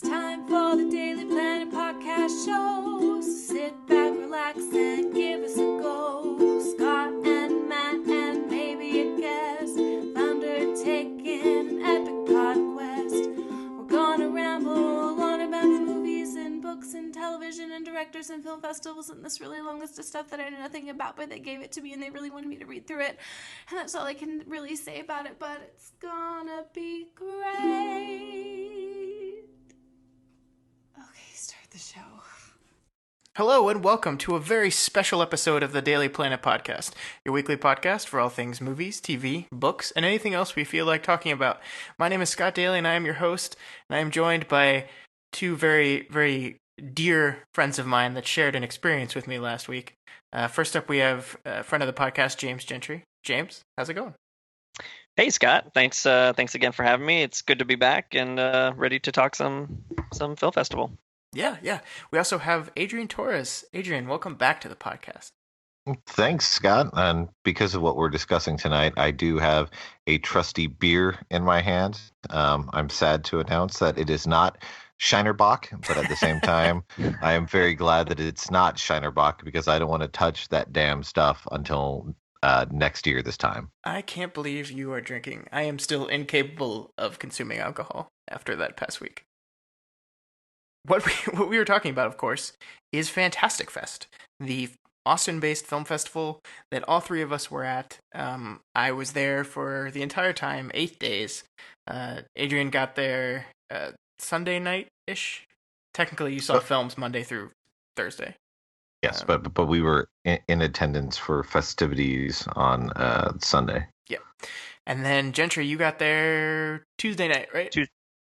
It's time for the Daily Planet podcast show. So sit back, relax, and give us a go. Scott and Matt and maybe a guest have undertaken an epic pod quest. We're gonna ramble on about movies and books and television and directors and film festivals and this really long list of stuff that I know nothing about, but they gave it to me and they really wanted me to read through it. And that's all I can really say about it, but it's gonna be great. Okay, start the show. Hello and welcome to a very special episode of the Daily Planet podcast, your weekly podcast for all things movies, TV, books, and anything else we feel like talking about. My name is Scott Daly and I am your host, and I am joined by two very, very dear friends of mine that shared an experience with me last week. First up, we have a friend of the podcast, James Gentry. James, how's it going? Hey Scott, thanks again for having me. It's good to be back and ready to talk some film festival. Yeah. We also have Adrian Torres. Adrian, welcome back to the podcast. Thanks, Scott. And because of what we're discussing tonight, I do have a trusty beer in my hand. I'm sad to announce that it is not Shinerbach, but at the same time, I am very glad that it's not Shinerbach because I don't want to touch that damn stuff until next year this time. I can't believe you are drinking. I am still incapable of consuming alcohol after that past week. What we were talking about, of course, is Fantastic Fest, the Austin-based film festival that all three of us were at. I was there for the entire time, 8 days. Adrian got there Sunday night-ish. Technically, you saw films Monday through Thursday. Yes, but we were in attendance for festivities on Sunday. Yeah. And then, Gentry, you got there Tuesday night, right?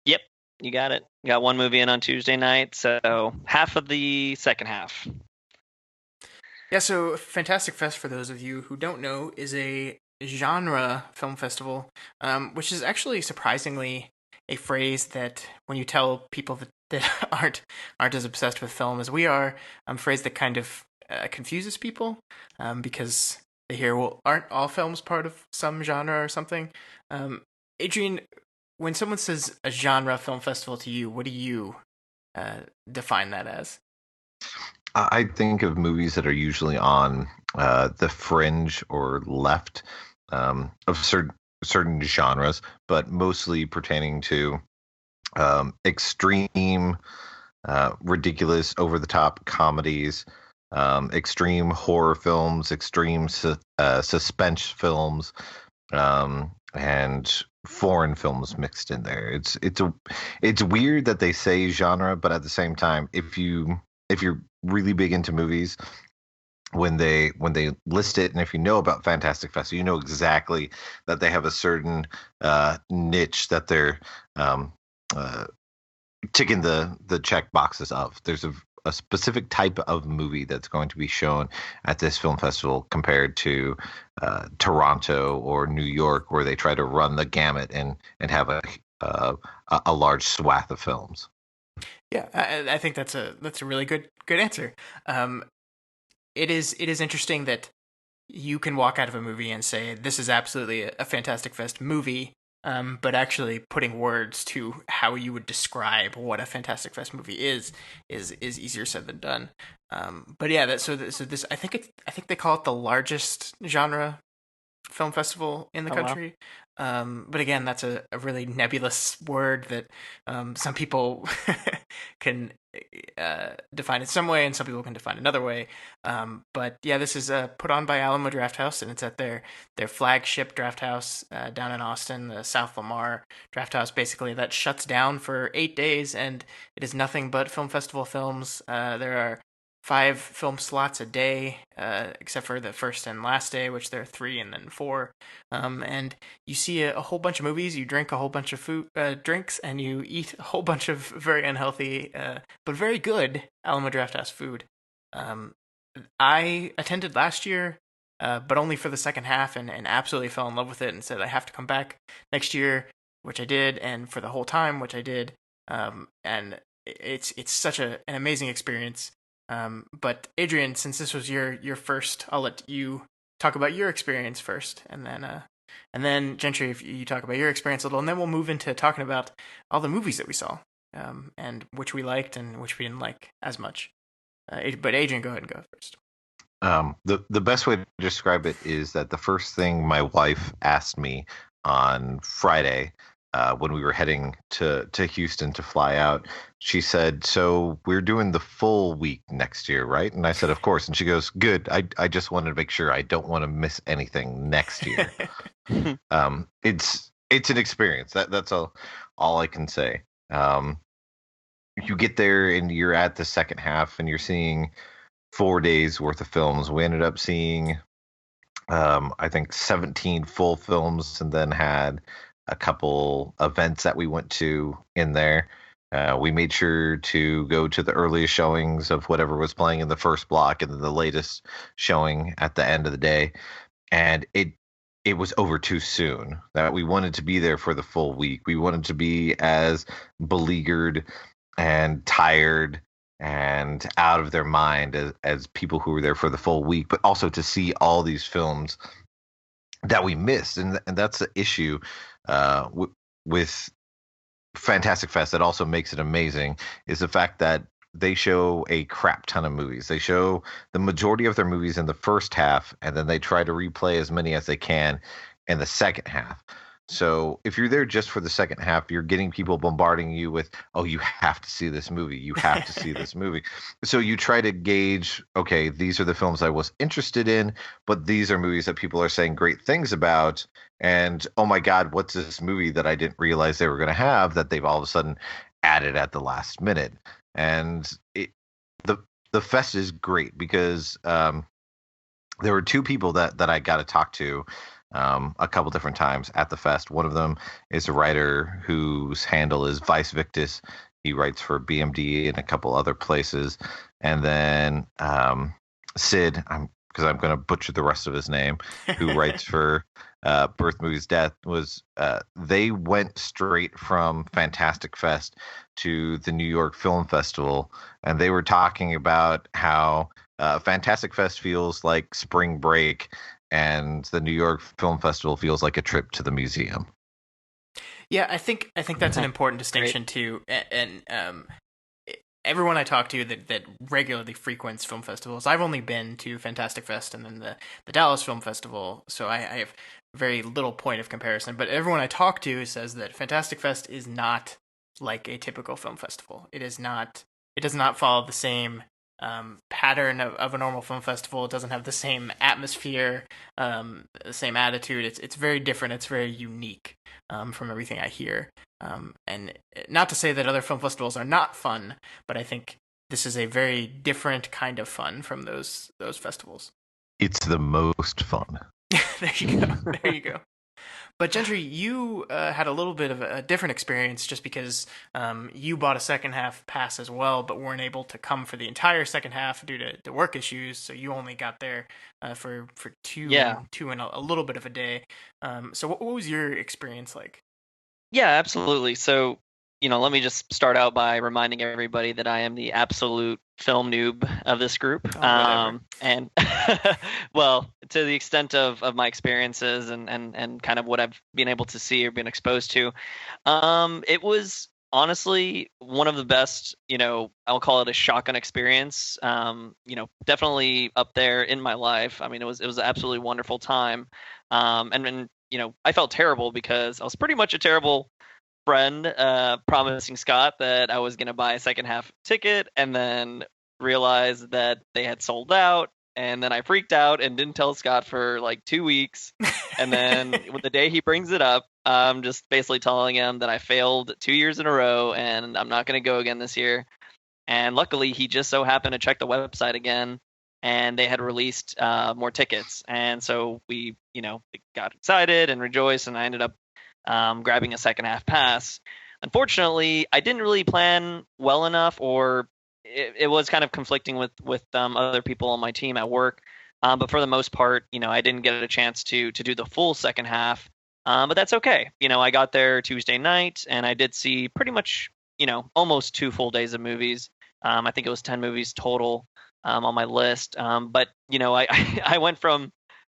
Yep, you got it. Got one movie in on Tuesday night, so half of the second half. Yeah, so Fantastic Fest, for those of you who don't know, is a genre film festival, which is actually surprisingly a phrase that when you tell people that aren't as obsessed with film as we are, a phrase that kind of confuses people because they hear, well, aren't all films part of some genre or something? Adrian, when someone says a genre film festival to you, what do you define that as? I think of movies that are usually on the fringe or left of certain genres, but mostly pertaining to extreme, ridiculous, over-the-top comedies, extreme horror films, extreme suspense films, and foreign films mixed in there. It's weird that they say genre, but at the same time, if you're really big into movies, when they list it, and if you know about Fantastic Fest, you know exactly that they have a certain niche that they're ticking the check boxes of. There's a specific type of movie that's going to be shown at this film festival compared to Toronto or New York, where they try to run the gamut and have a large swath of films. Yeah, I think that's a really good answer. It is interesting that you can walk out of a movie and say this is absolutely a Fantastic Fest movie, but actually putting words to how you would describe what a Fantastic Fest movie is easier said than done. But yeah, so this I think they call it the largest genre film festival in the country. Wow. But again, that's a really nebulous word that some people can define it some way and some people can define another way. But yeah, this is put on by Alamo Drafthouse, and it's at their flagship Drafthouse down in Austin, the South Lamar Drafthouse, basically, that shuts down for 8 days, and it is nothing but film festival films. There are 5 film slots a day, except for the first and last day, which there are 3 and then 4. And you see a whole bunch of movies, you drink a whole bunch of drinks, and you eat a whole bunch of very unhealthy, but very good Alamo Drafthouse food. I attended last year, but only for the second half, and absolutely fell in love with it and said I have to come back next year, which I did, and for the whole time, which I did. And it's such an amazing experience. But Adrian, since this was your first, I'll let you talk about your experience first, and then Gentry, if you talk about your experience a little, and then we'll move into talking about all the movies that we saw. and which we liked and which we didn't like as much. But Adrian, go ahead and go first. The best way to describe it is that the first thing my wife asked me on Friday, when we were heading to Houston to fly out, she said, "So we're doing the full week next year, right?" And I said, "Of course." And she goes, "Good. I just wanted to make sure I don't want to miss anything next year." It's an experience. That's all I can say. You get there and you're at the second half and you're seeing 4 days worth of films. We ended up seeing, I think, 17 full films, and then had a couple events that we went to in there. We made sure to go to the earliest showings of whatever was playing in the first block, and then the latest showing at the end of the day. And it was over too soon. That we wanted to be there for the full week. We wanted to be as beleaguered and tired and out of their mind as people who were there for the full week, but also to see all these films that we missed. And that's the issue with Fantastic Fest that also makes it amazing, is the fact that they show a crap ton of movies. They show the majority of their movies in the first half, and then they try to replay as many as they can in the second half. So if you're there just for the second half, you're getting people bombarding you with, "Oh, you have to see this movie. You have to see this movie." So you try to gauge, okay, these are the films I was interested in, but these are movies that people are saying great things about. And, oh my God, what's this movie that I didn't realize they were going to have that they've all of a sudden added at the last minute? And the fest is great because there were two people that I got to talk to a couple different times at the fest. One of them is a writer whose handle is Vice Victus. He writes for BMD and a couple other places. And then Sid, because I'm going to butcher the rest of his name, who writes for Birth Movies Death, was they went straight from Fantastic Fest to the New York Film Festival, and they were talking about how Fantastic Fest feels like spring break, and the New York Film Festival feels like a trip to the museum. Yeah, I think that's an important distinction too. And everyone I talk to that regularly frequents film festivals, I've only been to Fantastic Fest and then the Dallas Film Festival, so I have very little point of comparison. But everyone I talk to says that Fantastic Fest is not like a typical film festival. It is not. It does not follow the same pattern of a normal film festival. It doesn't have the same atmosphere, the same attitude. It's very different. It's very unique from everything I hear. And not to say that other film festivals are not fun, but I think this is a very different kind of fun from those festivals. It's the most fun. There you go. There you go. But Gentry, you had a little bit of a different experience just because you bought a second half pass as well, but weren't able to come for the entire second half due to work issues. So you only got there for two and a little bit of a day. So what was your experience like? Yeah, absolutely. So, let me just start out by reminding everybody that I am the absolute film noob of this group. And well, to the extent of my experiences and kind of what I've been able to see or been exposed to, it was honestly one of the best, I'll call it a shotgun experience. Definitely up there in my life. I mean, it was an absolutely wonderful time. And I felt terrible because I was pretty much a terrible friend promising Scott that I was going to buy a second half ticket and then realized that they had sold out. And then I freaked out and didn't tell Scott for like 2 weeks. And then with the day he brings it up, I'm just basically telling him that I failed 2 years in a row and I'm not going to go again this year. And luckily, he just so happened to check the website again, and they had released more tickets. And so we, got excited and rejoiced, and I ended up grabbing a second half pass. Unfortunately, I didn't really plan well enough, or it was kind of conflicting with other people on my team at work. But for the most part, I didn't get a chance to do the full second half. But that's okay. I got there Tuesday night, and I did see pretty much, almost 2 full days of movies. I think it was 10 movies total on my list. But, I went from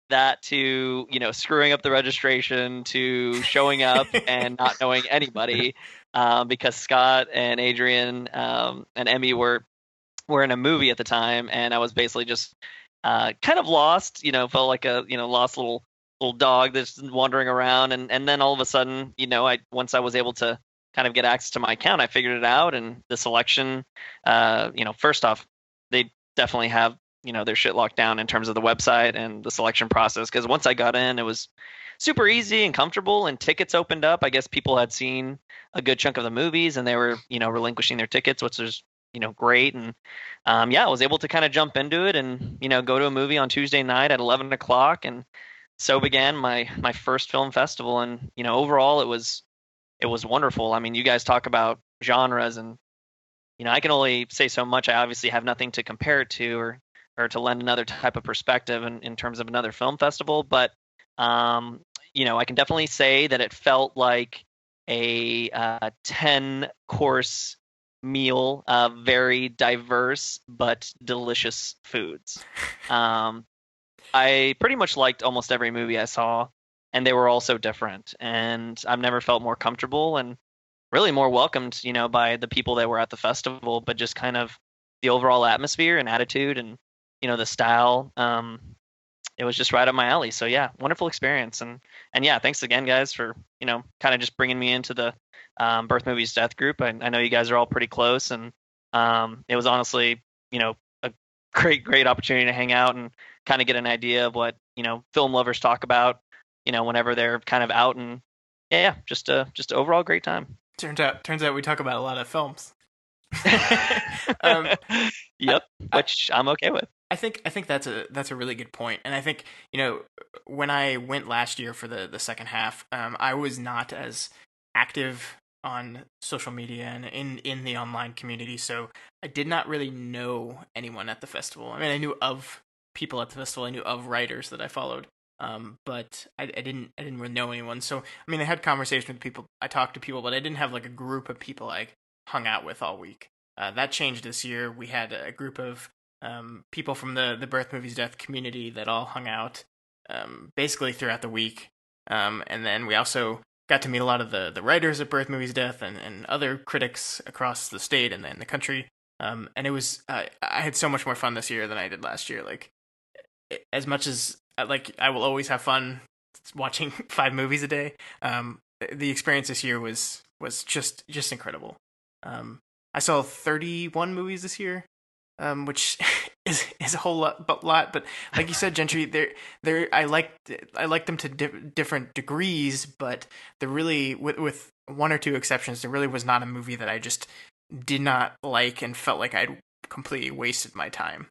that to, screwing up the registration to showing up and not knowing anybody. because Scott and Adrian and Emmy were in a movie at the time, and I was basically just kind of lost. Felt like a lost little dog that's wandering around, and then all of a sudden, once I was able to kind of get access to my account, I figured it out, and the selection, first off, they definitely have their shit locked down in terms of the website and the selection process, because once I got in, it was super easy and comfortable, and tickets opened up. I guess people had seen a good chunk of the movies and they were relinquishing their tickets, which was great. And I was able to kind of jump into it and go to a movie on Tuesday night at 11 o'clock, and so began my first film festival. And overall it was wonderful. I mean, you guys talk about genres, and I can only say so much. I obviously have nothing to compare it to or to lend another type of perspective in terms of another film festival, but I can definitely say that it felt like a 10-course meal of very diverse but delicious foods. I pretty much liked almost every movie I saw, and they were all so different. And I've never felt more comfortable and really more welcomed, by the people that were at the festival, but just kind of the overall atmosphere and attitude and, the style. It was just right up my alley. So yeah, wonderful experience. And yeah, thanks again, guys, for, kind of just bringing me into the Birth Movies Death group. I know you guys are all pretty close, and it was honestly, a great opportunity to hang out and kind of get an idea of what, film lovers talk about, whenever they're kind of out, and just overall great time. Turns out we talk about a lot of films. Yep, which I'm okay with. I think that's a really good point, and I think when I went last year for the second half, I was not as active on social media and in the online community, so I did not really know anyone at the festival. I mean, I knew of people at the festival, I knew of writers that I followed, but I didn't really know anyone. So I mean, I had conversations with people, I talked to people, but I didn't have like a group of people I hung out with all week. That changed this year. We had a group of people from the Birth Movies Death community that all hung out basically throughout the week, and then we also got to meet a lot of the writers at Birth Movies Death and other critics across the state and the country, and it was I had so much more fun this year than I did last year. Like, as much as I will always have fun watching 5 movies a day, the experience this year was just incredible. I saw 31 movies this year, which is a whole lot, but like you said, Gentry, I liked them to different degrees, but there really, with one or two exceptions, there really was not a movie that I just did not like and felt like I'd completely wasted my time,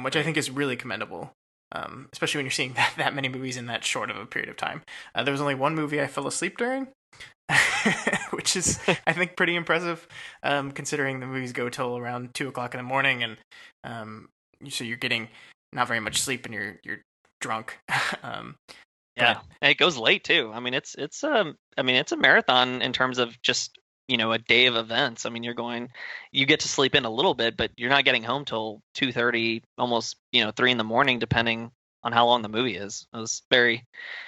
which I think is really commendable, especially when you're seeing that many movies in that short of a period of time. There was only one movie I fell asleep during, which is, I think, pretty impressive, considering the movies go till around 2:00 in the morning, and so you're getting not very much sleep and you're drunk. Yeah, and it goes late too. I mean, it's a marathon in terms of just a day of events. I mean, you get to sleep in a little bit, but you're not getting home till 2:30, almost 3 in the morning, depending on how long the movie is. It was very,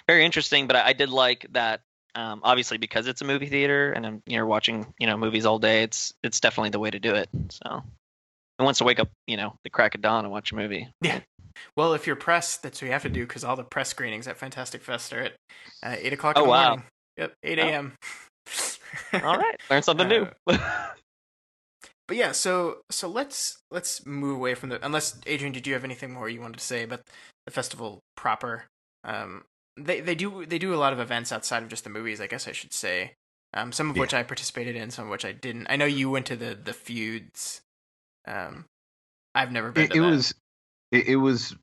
very interesting, but I did like that. Obviously, because it's a movie theater and you're watching movies all day, it's definitely the way to do it. So, who wants to wake up the crack of dawn and watch a movie? Yeah. Well, if you're press, that's what you have to do, because all the press screenings at Fantastic Fest are at 8:00 in the morning. Yep, 8 a.m. All right, learn something new. But yeah, so let's move away from unless, Adrian, did you have anything more you wanted to say about the festival proper? They do a lot of events outside of just the movies, I guess I should say. Some of which I participated in, some of which I didn't. I know you went to the feuds. I've never been to that.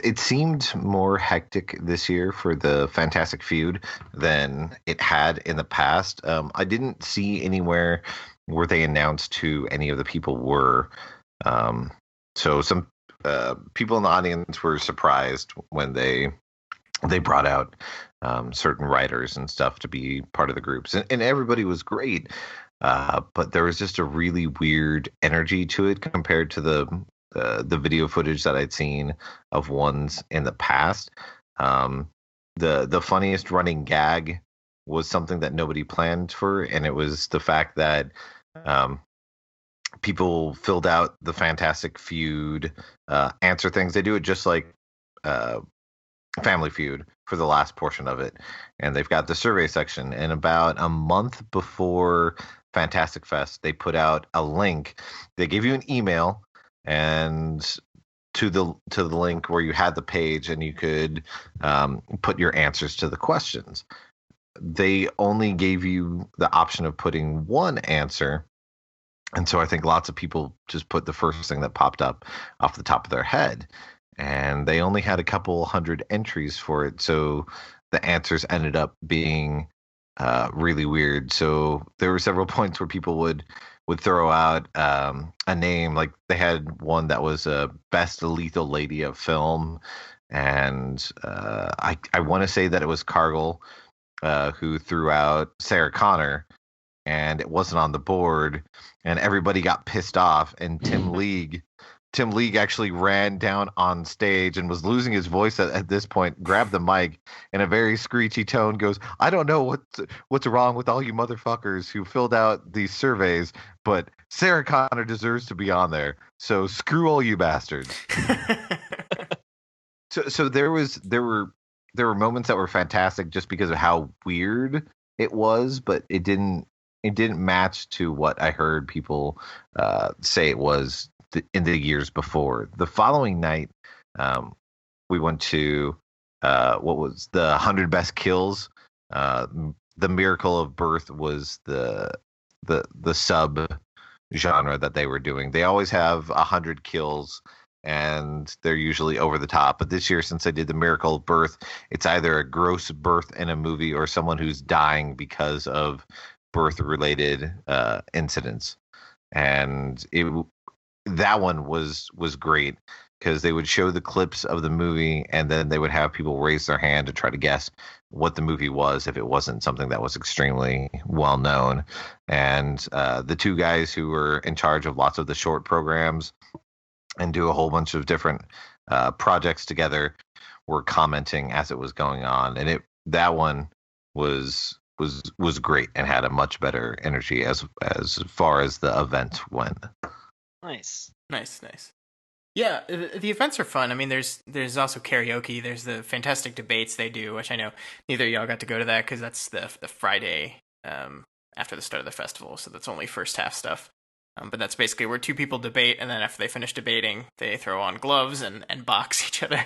It seemed more hectic this year for the Fantastic Feud than it had in the past. I didn't see anywhere where they announced who any of the people were. So some people in the audience were surprised when they brought out certain writers and stuff to be part of the groups, and everybody was great, but there was just a really weird energy to it compared to the video footage that I'd seen of ones in the past. The funniest running gag was something that nobody planned for, and it was the fact that people filled out the Fantastic Feud answer things. They do it just like Family Feud for the last portion of it, and they've got the survey section. And about a month before Fantastic Fest, they put out a link. They gave you an email and to the link where you had the page, and you could put your answers to the questions. They only gave you the option of putting one answer. And so I think lots of people just put the first thing that popped up off the top of their head. And they only had a couple hundred entries for it. So the answers ended up being really weird. So there were several points where people would throw out a name. Like they had one that was Best Lethal Lady of Film. And I want to say that it was Cargill who threw out Sarah Connor. And it wasn't on the board, and everybody got pissed off. And Tim League actually ran down on stage and was losing his voice at this point, grabbed the mic in a very screechy tone, goes, "I don't know what's wrong with all you motherfuckers who filled out these surveys, but Sarah Connor deserves to be on there. So screw all you bastards." So there were moments that were fantastic just because of how weird it was, but it didn't match to what I heard people say it was in the years before. The following night, we went to what was the 100 Best Kills. The Miracle of Birth was the sub genre that they were doing. They always have 100 kills, and they're usually over the top. But this year, since they did the Miracle of Birth, it's either a gross birth in a movie or someone who's dying because of birth-related incidents. And that one was great because they would show the clips of the movie, and then they would have people raise their hand to try to guess what the movie was if it wasn't something that was extremely well known. And the two guys who were in charge of lots of the short programs and do a whole bunch of different projects together were commenting as it was going on, and that one was great and had a much better energy as far as the event went. Nice. Yeah, the events are fun. I mean, there's also karaoke. There's the fantastic debates they do, which I know neither of y'all got to go to that because that's the Friday after the start of the festival, so that's only first half stuff. But that's basically where two people debate, and then after they finish debating, they throw on gloves and box each other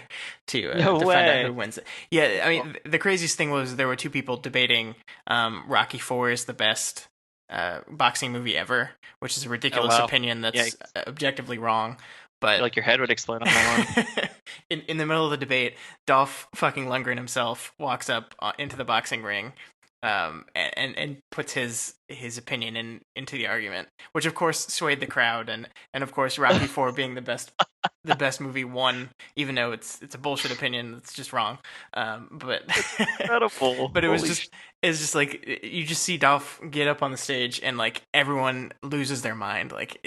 to find out who wins it. Yeah, I mean, the craziest thing was there were two people debating Rocky IV is the best boxing movie ever, which is a ridiculous opinion that's objectively wrong. But I feel like your head would explode on that one. in the middle of the debate, Dolph fucking Lundgren himself walks up into the boxing ring. And puts his opinion into the argument, which of course swayed the crowd, and of course Rocky IV being the best movie won, even though it's a bullshit opinion, it's just wrong. But incredible. But it's just like you just see Dolph get up on the stage and like everyone loses their mind, like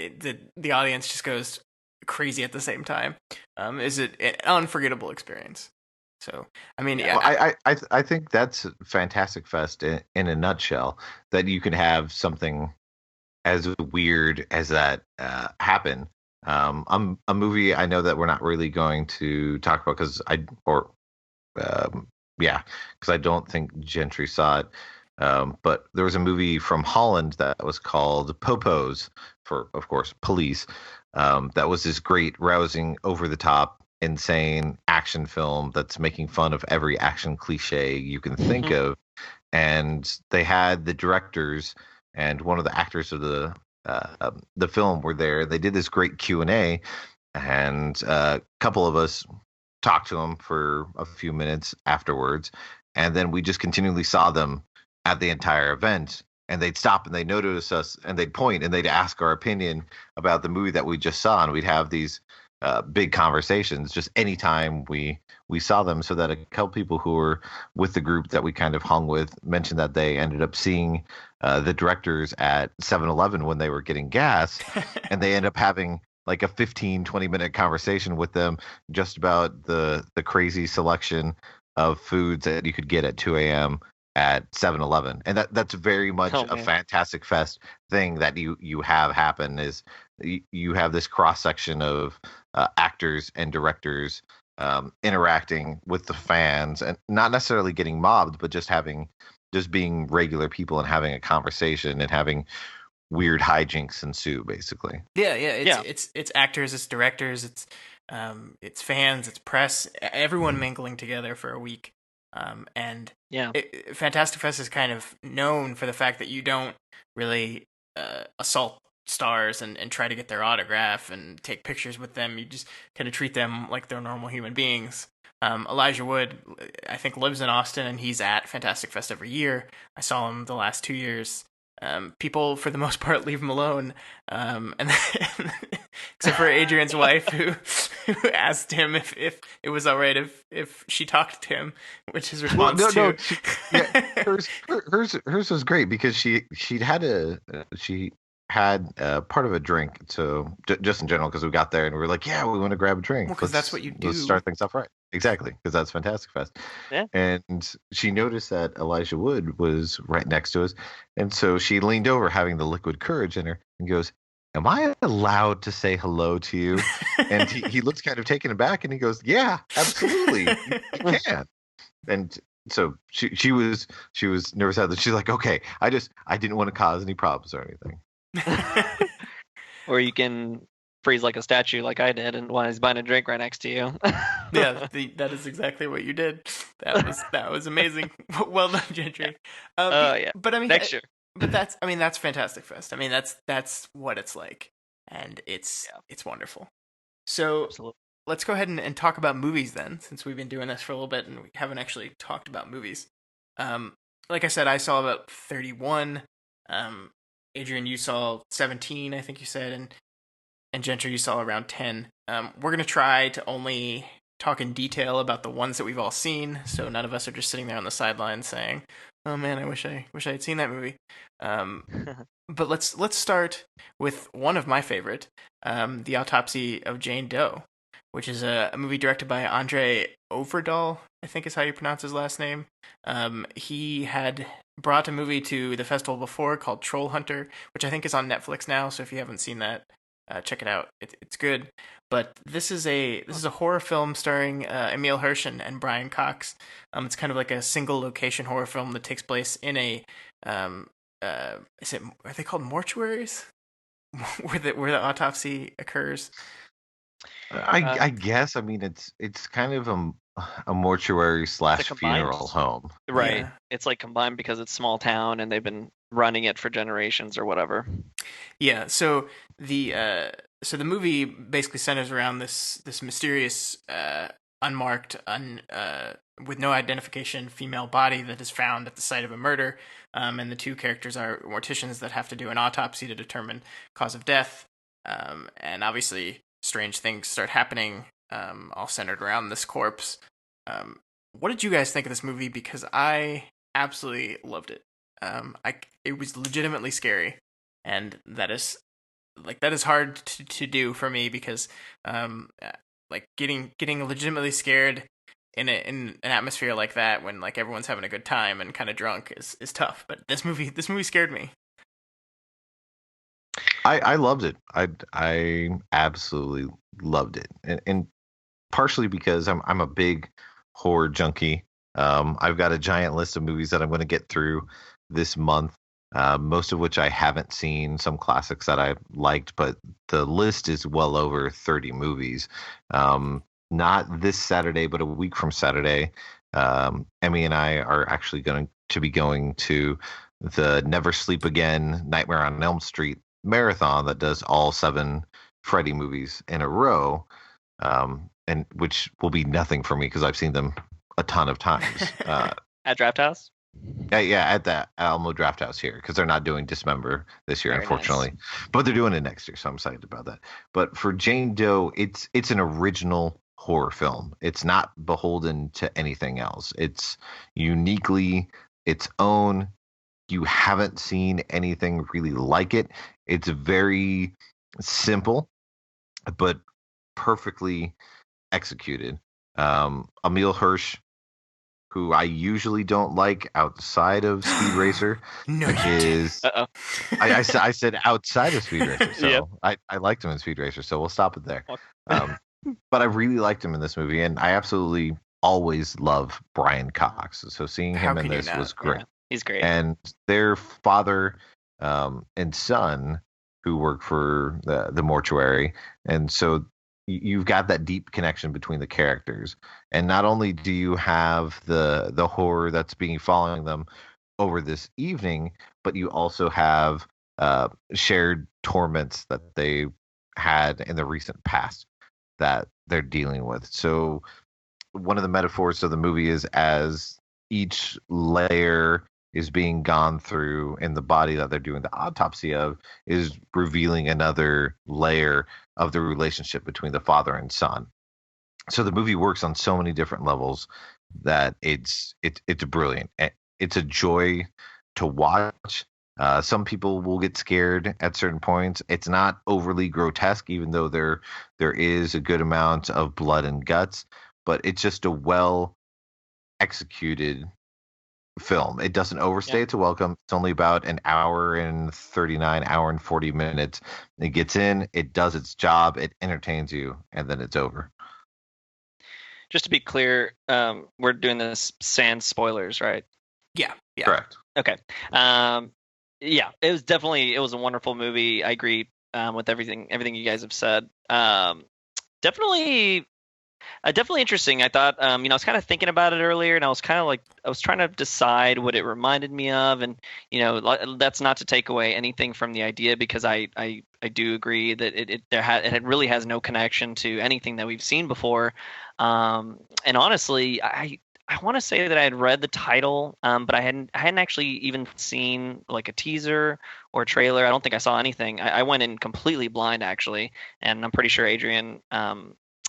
the audience just goes crazy at the same time. Is it an unforgettable experience? So, I mean, I think that's Fantastic Fest in a nutshell, that you can have something as weird as that happen. A movie I know that we're not really going to talk about because I don't think Gentry saw it. But there was a movie from Holland that was called Popos, for, of course, police. That was this great, rousing, over-the-top, insane action film that's making fun of every action cliche you can think of. And they had the directors and one of the actors of the film were there. They did this great Q&A, and a couple of us talked to them for a few minutes afterwards. And then we just continually saw them at the entire event. And they'd stop and they'd notice us and they'd point and they'd ask our opinion about the movie that we just saw. And we'd have these big conversations just anytime we saw them, so that a couple people who were with the group that we kind of hung with mentioned that they ended up seeing the directors at 7-Eleven when they were getting gas, and they end up having like a 15-20 minute conversation with them just about the crazy selection of foods that you could get at 2 a.m. at 7-Eleven, and that's very much Oh a man. Fantastic Fest thing that you have happen is you have this cross section of actors and directors interacting with the fans and not necessarily getting mobbed, but just being regular people and having a conversation and having weird hijinks ensue, basically. Yeah, Yeah. it's actors, it's directors, it's fans, it's press, everyone mingling together for a week. And Yeah. Fantastic Fest is kind of known for the fact that you don't really assault stars and try to get their autograph and take pictures with them. You just kind of treat them like they're normal human beings. Elijah Wood, I think, lives in Austin, and he's at Fantastic Fest every year. I saw him the last 2 years. People, for the most part, leave him alone, and except for Adrian's wife, who asked him if it was all right if she talked to him, which his response hers was great because she had part of a drink, so just in general, because we got there and we were like, yeah, we want to grab a drink. Well, because that's what you do. Let's start things off right. Exactly, because that's Fantastic Fest. Yeah. And she noticed that Elijah Wood was right next to us, and so she leaned over, having the liquid courage in her, and goes, "Am I allowed to say hello to you?" And he looks kind of taken aback, and he goes, "Yeah, absolutely, you can." And so she was nervous out that she's like, "Okay, I didn't want to cause any problems or anything." Or you can freeze like a statue, like I did, and while he's buying a drink right next to you. Yeah, that is exactly what you did. That was amazing. Well done, Gentry. Yeah. But I mean, Next year. But that's Fantastic Fest. I mean, that's what it's like, and it's wonderful. So Absolutely. let's go ahead and talk about movies then, since we've been doing this for a little bit and we haven't actually talked about movies. Like I said, I saw about 31. Adrian, you saw 17, I think you said, and Gentry, you saw around 10. We're gonna try to only talk in detail about the ones that we've all seen, so none of us are just sitting there on the sidelines saying, "Oh man, I wish I had seen that movie." But let's start with one of my favorite, the Autopsy of Jane Doe, which is a movie directed by Andre Overdahl, I think is how you pronounce his last name. He had brought a movie to the festival before called Troll Hunter, which I think is on Netflix now. So if you haven't seen that, check it out. It's good. But this is a horror film starring Emile Hirsch and Brian Cox. It's kind of like a single location horror film that takes place in a are they called mortuaries where the autopsy occurs? I guess. I mean, it's kind of a mortuary / funeral home. Right. Yeah. It's like combined because it's small town and they've been running it for generations or whatever. Yeah. So the movie basically centers around this mysterious, unmarked, with no identification female body that is found at the site of a murder. And the two characters are morticians that have to do an autopsy to determine cause of death. And obviously, strange things start happening, all centered around this corpse. What did you guys think of this movie? Because I absolutely loved it. It was legitimately scary, and that is hard to do for me because like getting legitimately scared in an atmosphere like that when like everyone's having a good time and kind of drunk is tough. But this movie scared me. I loved it. I absolutely loved it, and partially because I'm a big horror junkie. I've got a giant list of movies that I'm going to get through this month, most of which I haven't seen. Some classics that I liked, but the list is well over 30 movies. Not this Saturday, but a week from Saturday, Emmy and I are actually going to be going to the Never Sleep Again Nightmare on Elm Street marathon that does all 7 Freddy movies in a row, and which will be nothing for me because I've seen them a ton of times. At Draft House? Yeah, at the Alamo Draft House here, because they're not doing Dismember this year, Very unfortunately. nice. But they're doing it next year, so I'm excited about that. But for Jane Doe, it's an original horror film. It's not beholden to anything else. It's uniquely its own. You haven't seen anything really like it. It's very simple, but perfectly executed. Emile Hirsch who I usually don't like outside of Speed Racer, No, you is Uh-oh. I said outside of Speed Racer, so Yep. I liked him in Speed Racer, so we'll stop it there. Um, but I really liked him in this movie, and I absolutely always love Brian Cox. So seeing How him in can you this not? was great. Yeah, he's great. And their father and son, who work for the mortuary, and so you've got that deep connection between the characters. And not only do you have the horror that's being following them over this evening, but you also have shared torments that they had in the recent past that they're dealing with. So one of the metaphors of the movie is as each layer is being gone through in the body that they're doing the autopsy of is revealing another layer of the relationship between the father and son. So the movie works on so many different levels that it's brilliant. It's a joy to watch. Some people will get scared at certain points. It's not overly grotesque, even though there is a good amount of blood and guts, but it's just a well executed film. It doesn't overstay Yeah. its welcome. It's only about an hour and 39, hour and 40 minutes. It gets in, it does its job, it entertains you, and then it's over. Just to be clear, we're doing this sans spoilers, right? Yeah. Correct. Okay. Yeah, it was a wonderful movie. I agree with everything you guys have said. Definitely interesting. I thought, I was kind of thinking about it earlier, and I was trying to decide what it reminded me of, and that's not to take away anything from the idea, because I do agree that it really has no connection to anything that we've seen before. And honestly, I want to say that I had read the title, but I hadn't actually even seen like a teaser or a trailer. I don't think I saw anything. I went in completely blind, actually, and I'm pretty sure Adrian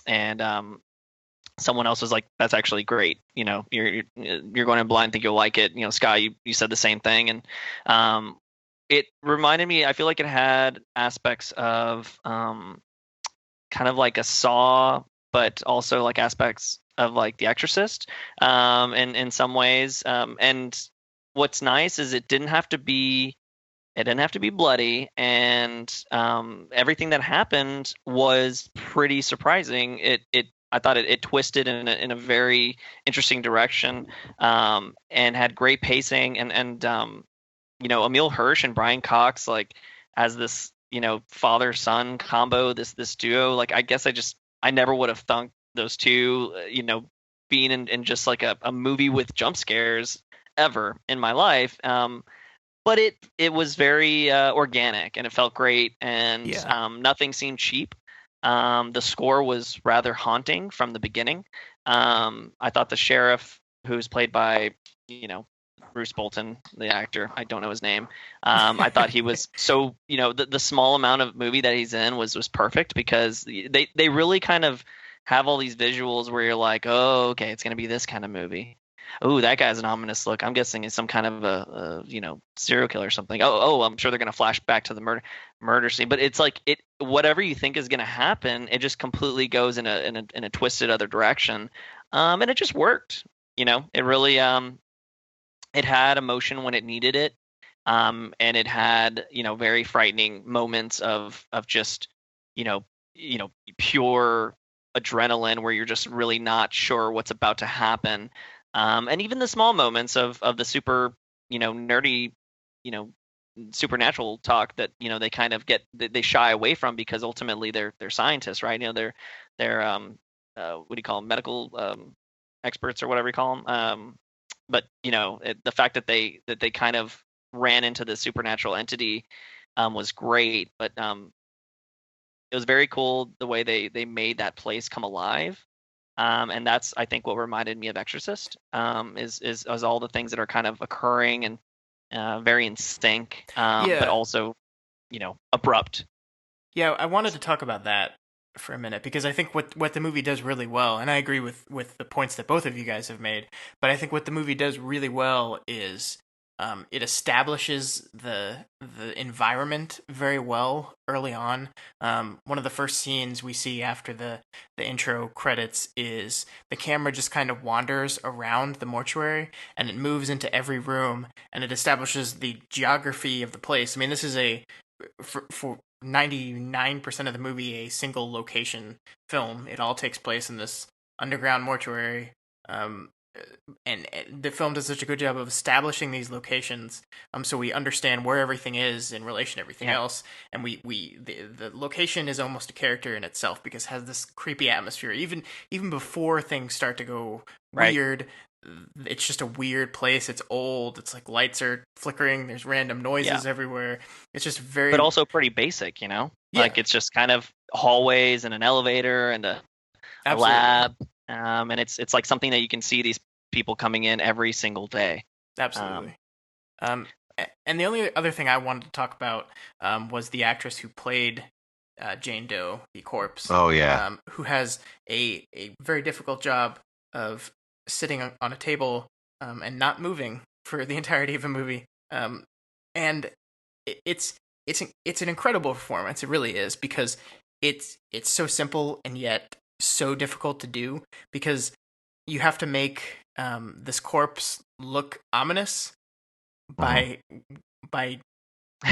and someone else was like, "That's actually great. You're going in blind, think you'll like it." Scott, you said the same thing, and it reminded me. I feel like it had aspects of kind of like a Saw, but also like aspects of like The Exorcist, in some ways. And what's nice is it didn't have to be bloody, and everything that happened was pretty surprising. I thought it twisted in a very interesting direction, and had great pacing, and Emil Hirsch and Brian Cox, like, as this father son combo, this duo. Like, I guess I never would have thunk those two being in just like a movie with jump scares ever in my life. But it was very organic, and it felt great, and nothing seemed cheap. The score was rather haunting from the beginning. I thought the sheriff, who's played by Bruce Bolton, the actor, I don't know his name. I thought he was so the small amount of movie that he's in was perfect, because they really kind of have all these visuals where you're like, oh, okay, it's gonna be this kind of movie. Oh, that guy's an ominous look. I'm guessing it's some kind of a serial killer or something. Oh, I'm sure they're gonna flash back to the murder scene. But it's like whatever you think is gonna happen, it just completely goes in a twisted other direction, and it just worked. It really it had emotion when it needed it, and it had very frightening moments of just pure adrenaline, where you're just really not sure what's about to happen. And even the small moments of the super, nerdy, supernatural talk that they kind of they shy away from, because ultimately they're scientists, right? They're what do you call them, medical experts, or whatever you call them. But the fact that they kind of ran into the supernatural entity was great. But it was very cool the way they made that place come alive. And that's, I think, what reminded me of Exorcist, is all the things that are kind of occurring and very in sync, but also, abrupt. Yeah, I wanted to talk about that for a minute, because I think what the movie does really well, and I agree with the points that both of you guys have made, but I think what the movie does really well is It establishes the environment very well early on. One of the first scenes we see after the intro credits is the camera just kind of wanders around the mortuary, and it moves into every room, and it establishes the geography of the place. I mean, this is for 99% of the movie a single location film. It all takes place in this underground mortuary. And the film does such a good job of establishing these locations, so we understand where everything is in relation to everything else, and the location is almost a character in itself because it has this creepy atmosphere. Even before things start to go weird, it's just a weird place. It's old. It's like lights are flickering. There's random noises everywhere. It's just very, but also pretty basic, like it's just kind of hallways and an elevator and a lab. And it's like something that you can see these people coming in every single day. Absolutely. And the only other thing I wanted to talk about was the actress who played Jane Doe, the corpse. Oh yeah. Who has a very difficult job of sitting on a table and not moving for the entirety of a movie. And it's an incredible performance. It really is, because it's so simple and yet so difficult to do, because you have to make this corpse look ominous by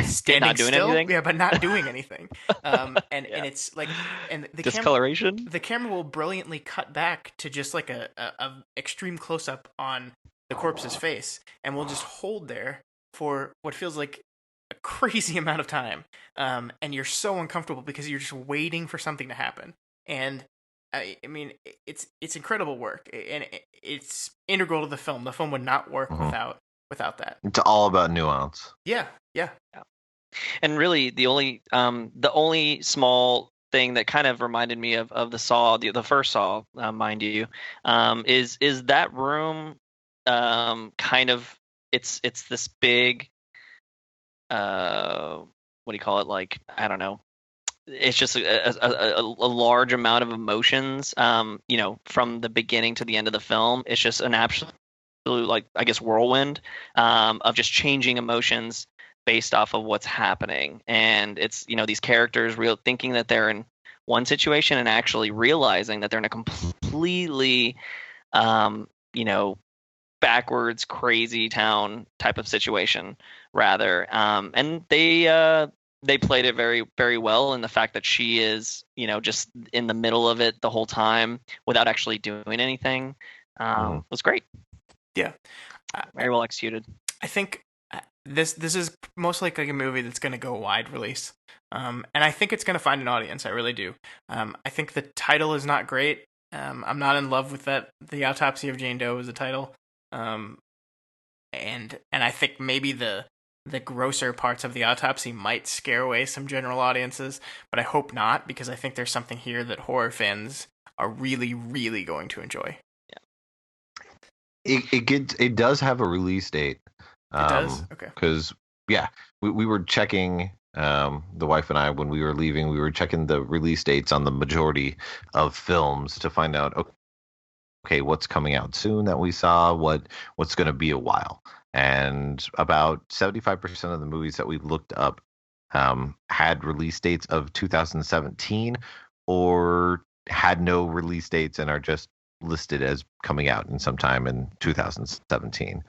standing still, but not doing anything. And it's like, and the discoloration. The camera will brilliantly cut back to just like a extreme close up on the corpse's face, and we'll just hold there for what feels like a crazy amount of time. And you're so uncomfortable because you're just waiting for something to happen. And I mean, it's incredible work, and it's integral to the film. The film would not work without that. It's all about nuance. Yeah. And really, the only small thing that kind of reminded me of the Saw, the first Saw, mind you, is that room kind of it's this big what do you call it? Like, I don't know. It's just a large amount of emotions, from the beginning to the end of the film. It's just an absolute, like, I guess, whirlwind of just changing emotions based off of what's happening. And it's, these characters thinking that they're in one situation and actually realizing that they're in a completely, backwards, crazy town type of situation, rather. And they played it very, very well, and the fact that she is, just in the middle of it the whole time without actually doing anything was great. Yeah. Very well executed. I think this is most likely a movie that's going to go wide release. And I think it's going to find an audience. I really do. I think the title is not great. I'm not in love with that. The Autopsy of Jane Doe is the title. And I think maybe the grosser parts of the autopsy might scare away some general audiences, but I hope not, because I think there's something here that horror fans are really, really going to enjoy. Yeah. It does have a release date. It does? Okay. Because, we were checking, the wife and I, when we were leaving, we were checking the release dates on the majority of films to find out, okay, what's coming out soon that we saw, what's going to be a while. And about 75% of the movies that we looked up had release dates of 2017 or had no release dates and are just listed as coming out in sometime in 2017.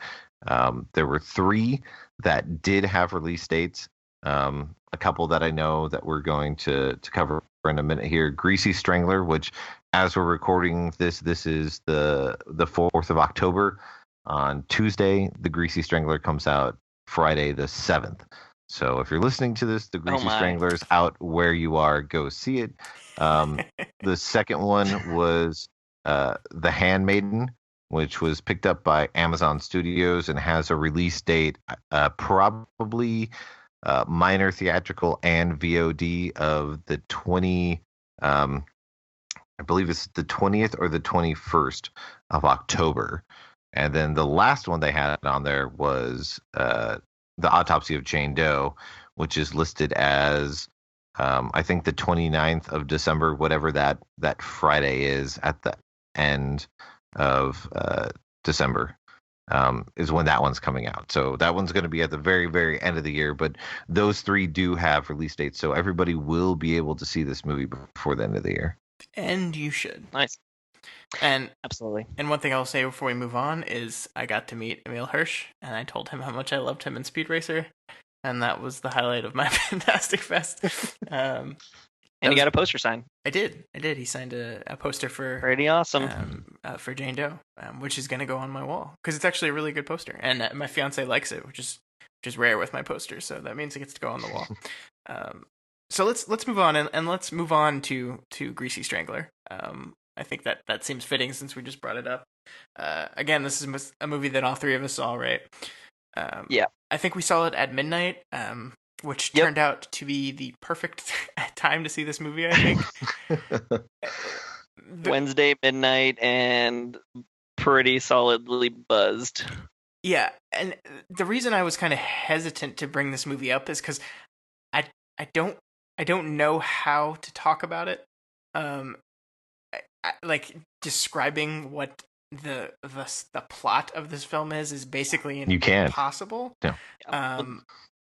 There were 3 that did have release dates. A couple that I know that we're going to cover in a minute here. Greasy Strangler, which, as we're recording this is the 4th of October. On Tuesday, The Greasy Strangler comes out Friday the 7th. So if you're listening to this, The Greasy Strangler's out where you are. Go see it. The second one was The Handmaiden, which was picked up by Amazon Studios and has a release date, probably minor theatrical and VOD, of the 20. I believe it's the 20th or the 21st of October. And then the last one they had on there was The Autopsy of Jane Doe, which is listed as, I think, the 29th of December, whatever that Friday is at the end of December. is when that one's coming out. So that one's going to be at the very, very end of the year. But those three do have release dates, so everybody will be able to see this movie before the end of the year. And you should. Nice. And absolutely. And one thing I'll say before we move on is I got to meet Emil Hirsch, and I told him how much I loved him in Speed Racer, and that was the highlight of my Fantastic Fest. And you got a poster signed. I did. He signed a poster for pretty awesome for Jane Doe, which is going to go on my wall because it's actually a really good poster, and my fiance likes it, which is rare with my posters. So that means it gets to go on the wall. So let's move on and let's move on to Greasy Strangler. I think that seems fitting since we just brought it up. Again, this is a movie that all three of us saw, right? Yeah. I think we saw it at midnight. Which turned out to be the perfect time to see this movie, I think. Wednesday midnight and pretty solidly buzzed. Yeah, and the reason I was kind of hesitant to bring this movie up is because I don't know how to talk about it. Like describing what the plot of this film is basically impossible. Yeah.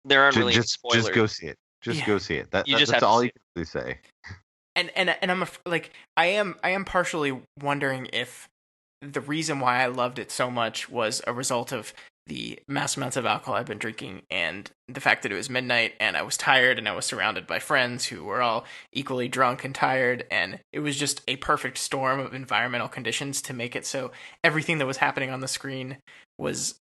There aren't really spoilers. Just go see it. Go see it. That's all you can really say. And I'm I am partially wondering if the reason why I loved it so much was a result of the mass amounts of alcohol I've been drinking and the fact that it was midnight and I was tired and I was surrounded by friends who were all equally drunk and tired, and it was just a perfect storm of environmental conditions to make it so everything that was happening on the screen was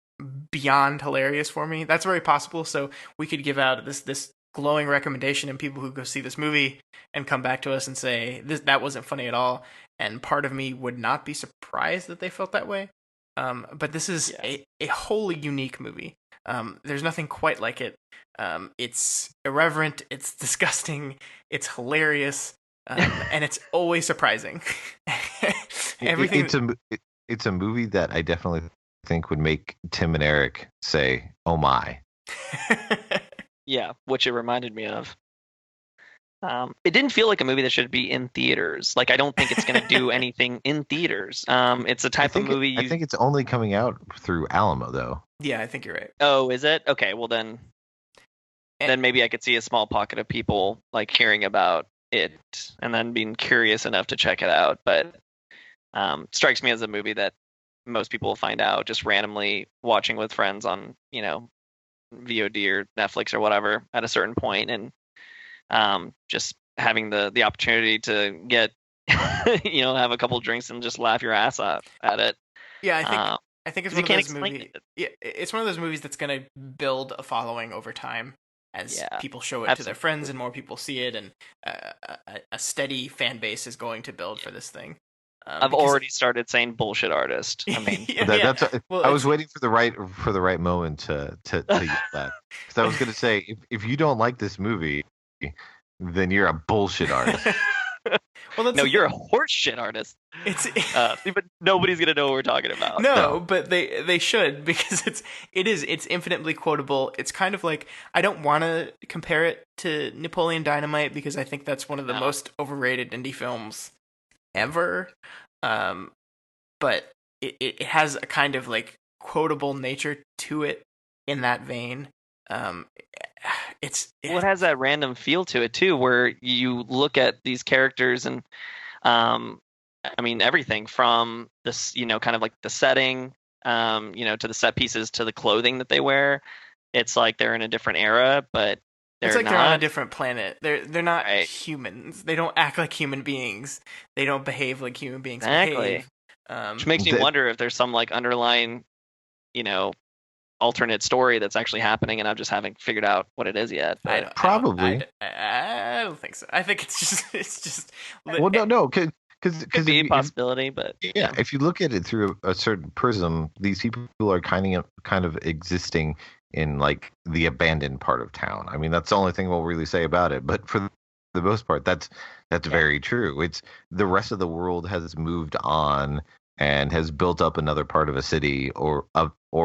beyond hilarious for me. That's very possible. So we could give out this glowing recommendation, and people who go see this movie and come back to us and say that wasn't funny at all. And part of me would not be surprised that they felt that way. But this is a wholly unique movie. There's nothing quite like it. It's irreverent. It's disgusting. It's hilarious. And it's always surprising. Everything. It's a movie that I definitely think would make Tim and Eric say, "Oh my." Yeah, which it reminded me of. It didn't feel like a movie that should be in theaters. Like, I don't think it's going to do anything in theaters. It's a type of movie. I think it's only coming out through Alamo, though. Yeah, I think you're right. Oh, is it? Okay, well then maybe I could see a small pocket of people like hearing about it and then being curious enough to check it out. But strikes me as a movie that most people will find out just randomly watching with friends on, VOD or Netflix or whatever at a certain point, and just having the opportunity to get have a couple drinks and just laugh your ass off at it. Yeah, I think it's one of those movies. Yeah, it's one of those movies that's going to build a following over time as people show it to their friends and more people see it, and a steady fan base is going to build for this thing. I've already started saying bullshit artist. I mean, I was waiting for the right moment to use that. Because I was going to say, if you don't like this movie, then you're a bullshit artist. No, you're a horseshit artist. But nobody's gonna know what we're talking about. No, but they should, because it's infinitely quotable. It's kind of like, I don't want to compare it to Napoleon Dynamite because I think that's one of the most overrated indie films ever. But it has a kind of like quotable nature to it in that vein. It has that random feel to it too, where you look at these characters and I mean everything from this, kind of like the setting, to the set pieces, to the clothing that they wear. It's like they're in a different era, but they're on a different planet. They're not humans. They don't act like human beings. They don't behave like human beings behave. Which makes me wonder if there's some like underlying, alternate story that's actually happening, and I just haven't figured out what it is yet. But probably. I don't think so. I think it's just. Well, no, because could be a possibility, but yeah, if you look at it through a certain prism, these people are kind of existing in like the abandoned part of town. I mean, that's the only thing we'll really say about it. But for the most part, that's very true. It's the rest of the world has moved on and has built up another part of a city or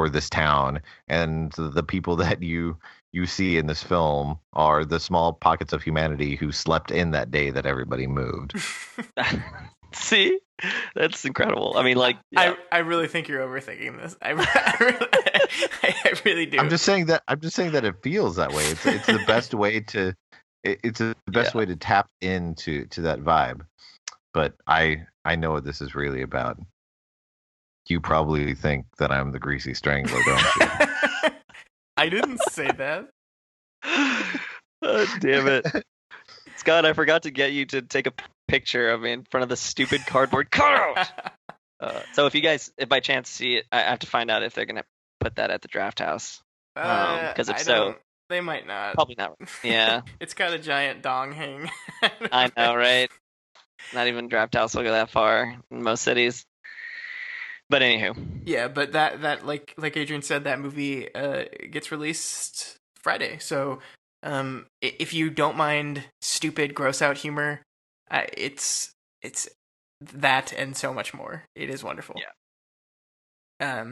this town, and the people that you you see in this film are the small pockets of humanity who slept in that day that everybody moved. See, that's incredible. I mean, like, yeah. I really think you're overthinking this. I really do. I'm just saying that it feels that way. It's the best way to it's the best way to tap into that vibe. But I know what this is really about. You probably think that I'm the greasy strangler, don't you? I didn't say that. Oh, damn it. Scott, I forgot to get you to take a picture of me in front of the stupid cardboard cutout. So if by chance see it, I have to find out if they're going to put that at the Draft House. Because if so, they might not. Probably not. Yeah. It's got a giant dong hang. I know, right? Not even Draft House will go that far in most cities. But anywho. Yeah, but that like Adrian said, that movie gets released Friday. So if you don't mind stupid, gross out humor, it's that and so much more. It is wonderful. Yeah.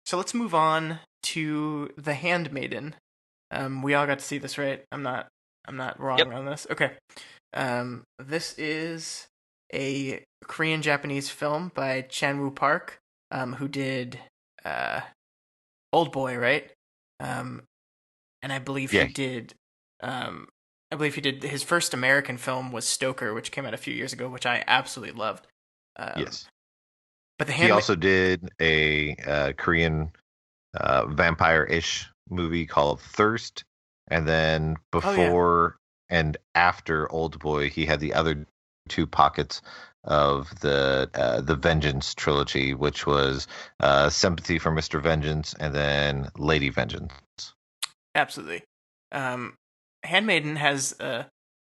So let's move on to The Handmaiden. We all got to see this, right? I'm not wrong on this. Okay. This is a Korean-Japanese film by Chan-Woo Park, who did Old Boy, right? And I believe he did. I believe he did his first American film was Stoker, which came out a few years ago, which I absolutely loved. Yes. But he also did a Korean vampire-ish movie called Thirst, and then before and after Old Boy, he had the other two pockets of the Vengeance trilogy, which was Sympathy for Mr. Vengeance and then Lady Vengeance. Absolutely. Handmaiden has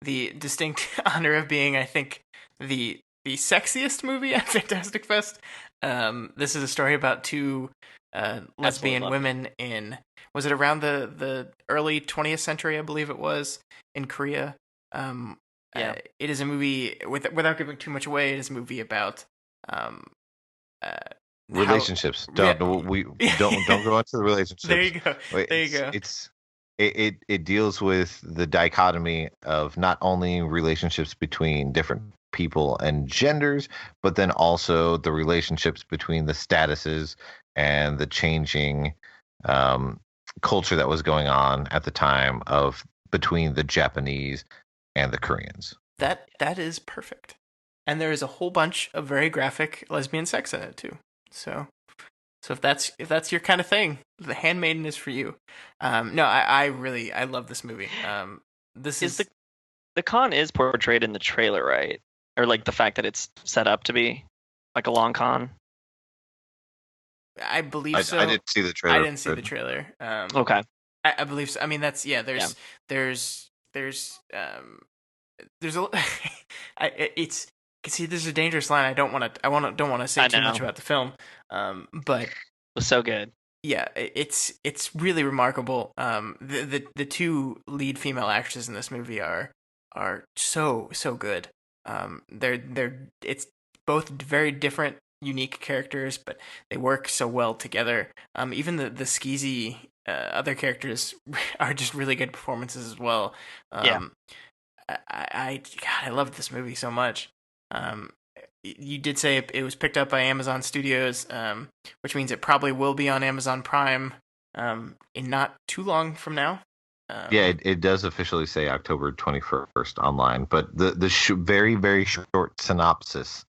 the distinct honor of being, I think, the sexiest movie at Fantastic Fest. This is a story about two lesbian women in, was it around the early 20th century, I believe it was, in Korea. It is a movie, without giving too much away, it is a movie about relationships. Don't go into the relationships. There you go. There you go. It deals with the dichotomy of not only relationships between different people and genders, but then also the relationships between the statuses and the changing culture that was going on at the time of between the Japanese and the Koreans. That is perfect. And there is a whole bunch of very graphic lesbian sex in it too. So if that's your kind of thing, The Handmaiden is for you. No, I love this movie. This is the con is portrayed in the trailer, right? Or like the fact that it's set up to be like a long con. I believe so. I didn't see the trailer. I didn't see the trailer. Okay. I believe so. I mean, that's there's a it's see, this is a dangerous line. I don't want to say too much about the film. But it was so good. Yeah, it's really remarkable. The two lead female actresses in this movie are so good. It's both very different, unique characters, but they work so well together. Even the skeezy other characters are just really good performances as well. I loved this movie so much. You did say it was picked up by Amazon Studios, which means it probably will be on Amazon Prime in not too long from now. It does officially say October 21st online, but the very, very short synopsis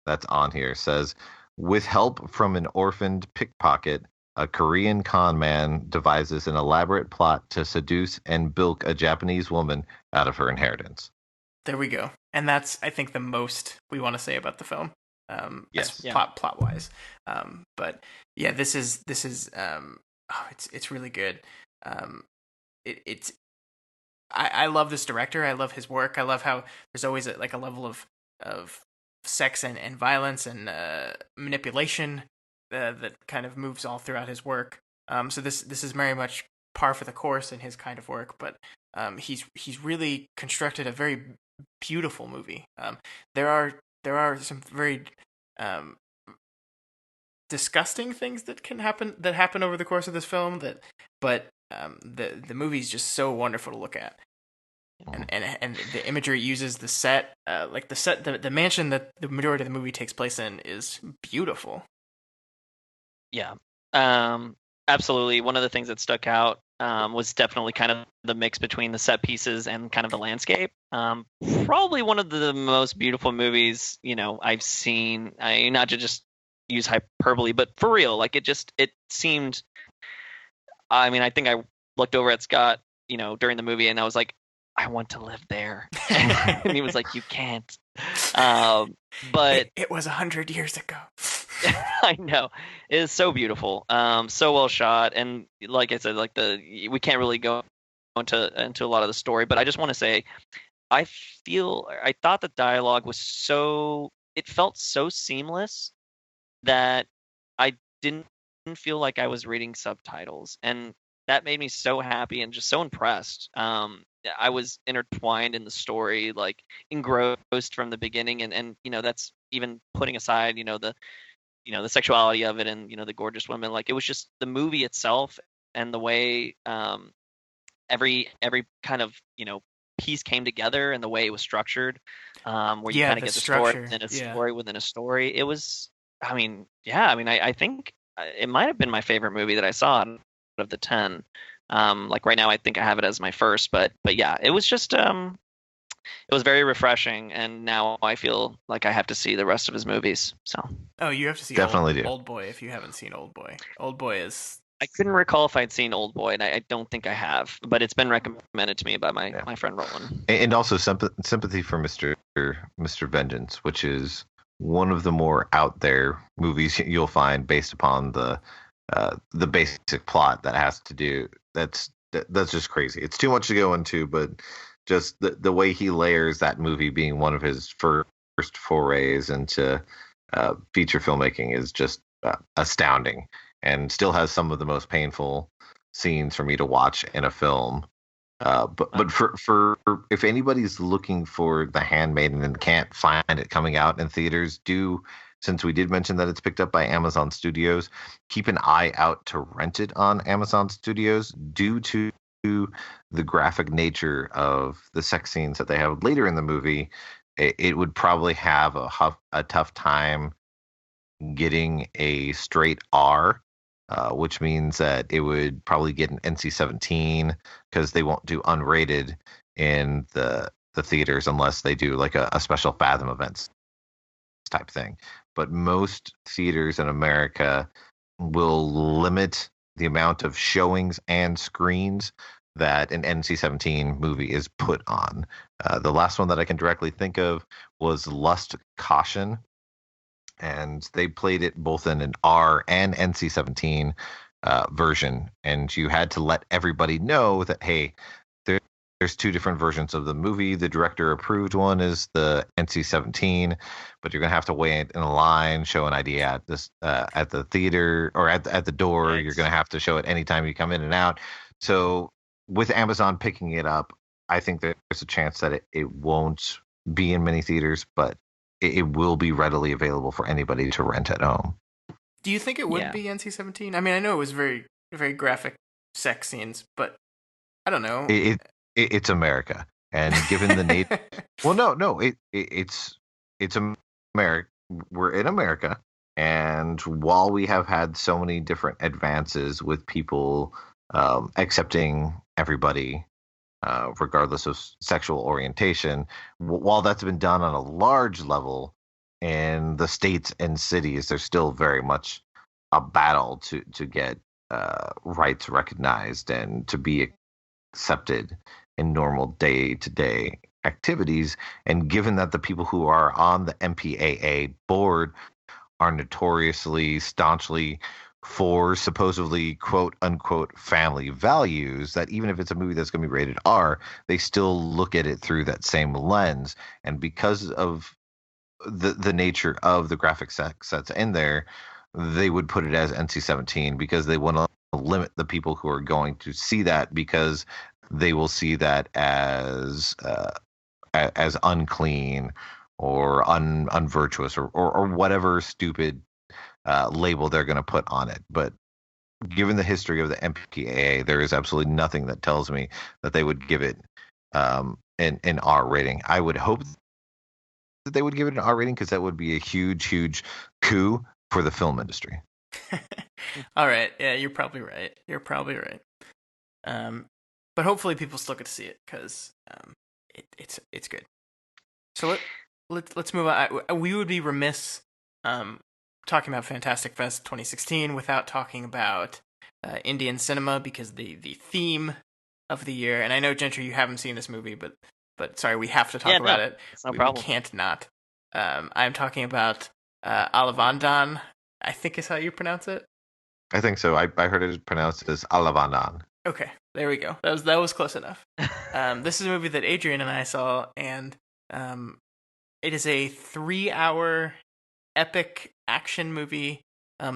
that's on here says, with help from an orphaned pickpocket, a Korean con man devises an elaborate plot to seduce and bilk a Japanese woman out of her inheritance. There we go. And that's, I think, the most we want to say about the film. Plot wise. But yeah, this is it's really good. I love this director. I love his work. I love how there's always a level of sex and violence and manipulation that kind of moves all throughout his work. So this is very much par for the course in his kind of work, but he's really constructed a very beautiful movie. There are some very disgusting things that happen over the course of this film, but The movie's just so wonderful to look at. And the imagery uses the set, like the mansion that the majority of the movie takes place in is beautiful. Yeah, absolutely. One of the things that stuck out was definitely kind of the mix between the set pieces and kind of the landscape. Probably one of the most beautiful movies, I've seen. Not to just use hyperbole, but for real, like it seemed. I mean, I think I looked over at Scott, during the movie, and I was like, I want to live there. And he was like, you can't. But it was 100 years ago. I know. It is so beautiful. So well shot. And like I said, we can't really go into a lot of the story, but I just want to say I thought the dialogue was it felt so seamless that I didn't feel like I was reading subtitles. And that made me so happy and just so impressed. I was intertwined in the story, like engrossed from the beginning, and that's even putting aside the sexuality of it and the gorgeous women. Like, it was just the movie itself and the way every kind of piece came together and the way it was structured, where you kind of get the story within a story within a story. It was, I think it might have been my favorite movie that I saw out of the 10. Like right now, I think I have it as my first, but yeah, it was just it was very refreshing, and now I feel like I have to see the rest of his movies. So you have to see definitely Old Boy if you haven't seen Old Boy. Old Boy is. I couldn't recall if I'd seen Old Boy, and I don't think I have, but it's been recommended to me by my friend Roland. And also sympathy for Mr. Vengeance, which is one of the more out there movies you'll find based upon the basic plot that has to do. That's just crazy. It's too much to go into, but just the way he layers that movie being one of his first forays into feature filmmaking is just astounding, and still has some of the most painful scenes for me to watch in a film. But for if anybody's looking for The Handmaiden and can't find it coming out in theaters, since we did mention that it's picked up by Amazon Studios, keep an eye out to rent it on Amazon Studios due to the graphic nature of the sex scenes that they have later in the movie. It would probably have a tough time getting a straight R, which means that it would probably get an NC-17 because they won't do unrated in the theaters unless they do like a special Fathom events type thing. But most theaters in America will limit the amount of showings and screens that an NC-17 movie is put on. The last one that I can directly think of was Lust Caution, and they played it both in an R and NC-17 version, and you had to let everybody know that, hey, there's two different versions of the movie. The director approved one is the NC-17, but you're gonna have to wait in a line, show an ID at the theater or at the door. Thanks. You're gonna have to show it anytime you come in and out. So with Amazon picking it up, I think there's a chance that it won't be in many theaters, but it will be readily available for anybody to rent at home. Do you think it would be NC-17? I mean, I know it was very, very graphic sex scenes, but I don't know. It's America, and given the nature, well, no, it's America. We're in America, and while we have had so many different advances with people accepting everybody, regardless of sexual orientation, while that's been done on a large level in the states and cities, there's still very much a battle to get rights recognized and to be accepted in normal day-to-day activities. And given that the people who are on the MPAA board are notoriously staunchly for supposedly quote unquote family values, that even if it's a movie that's going to be rated R, they still look at it through that same lens. And because of the nature of the graphic sex that's in there, they would put it as NC-17 because they want to limit the people who are going to see that, because they will see that as unclean or unvirtuous or whatever stupid label they're going to put on it. But given the history of the MPAA, there is absolutely nothing that tells me that they would give it an R rating. I would hope that they would give it an R rating because that would be a huge, huge coup for the film industry. All right, yeah, you're probably right. But hopefully people still get to see it because it's good. So let's move on. We would be remiss talking about Fantastic Fest 2016 without talking about Indian cinema, because the theme of the year, and I know, Gentry, you haven't seen this movie, but sorry, we have to talk about it. It's no we problem. can't not. I'm talking about Alavandan, I think is how you pronounce it. I think so. I heard it pronounced as Alavandan. Okay, there we go. That was close enough. This is a movie that Adrian and I saw, and it is a 3-hour epic action movie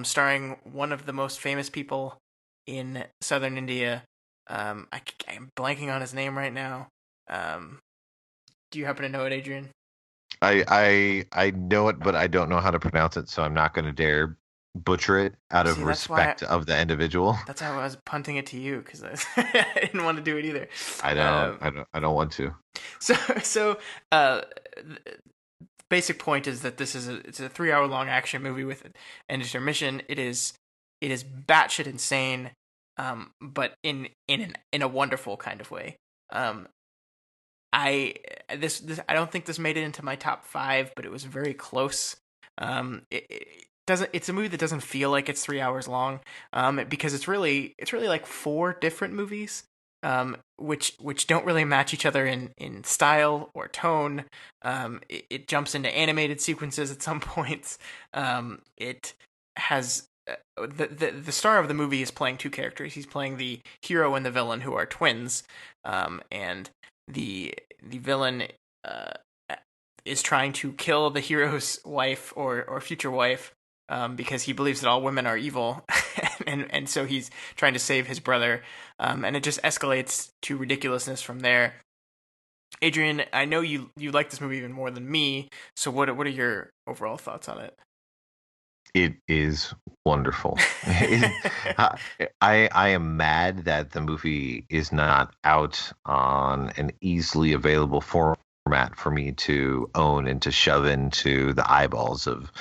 starring one of the most famous people in southern India. I'm blanking on his name right now. Do you happen to know it, Adrian? I know it, but I don't know how to pronounce it, so I'm not going to dare butcher it out of respect of the individual. That's why I was punting it to you, because I didn't want to do it either. I don't want to. So basic point is that it's a 3-hour long action movie with an intermission. It is batshit insane, but in a wonderful kind of way. I don't think this made it into my top 5, but it was very close. It's a movie that doesn't feel like it's 3 hours long, because it's really like 4 different movies, which don't really match each other in style or tone. It jumps into animated sequences at some points. It has the star of the movie is playing 2 characters. He's playing the hero and the villain, who are twins, and the villain is trying to kill the hero's wife or future wife, because he believes that all women are evil, and so he's trying to save his brother, and it just escalates to ridiculousness from there. Adrian, I know you like this movie even more than me, so what are your overall thoughts on it? It is wonderful. I am mad that the movie is not out on an easily available format for me to own and to shove into the eyeballs of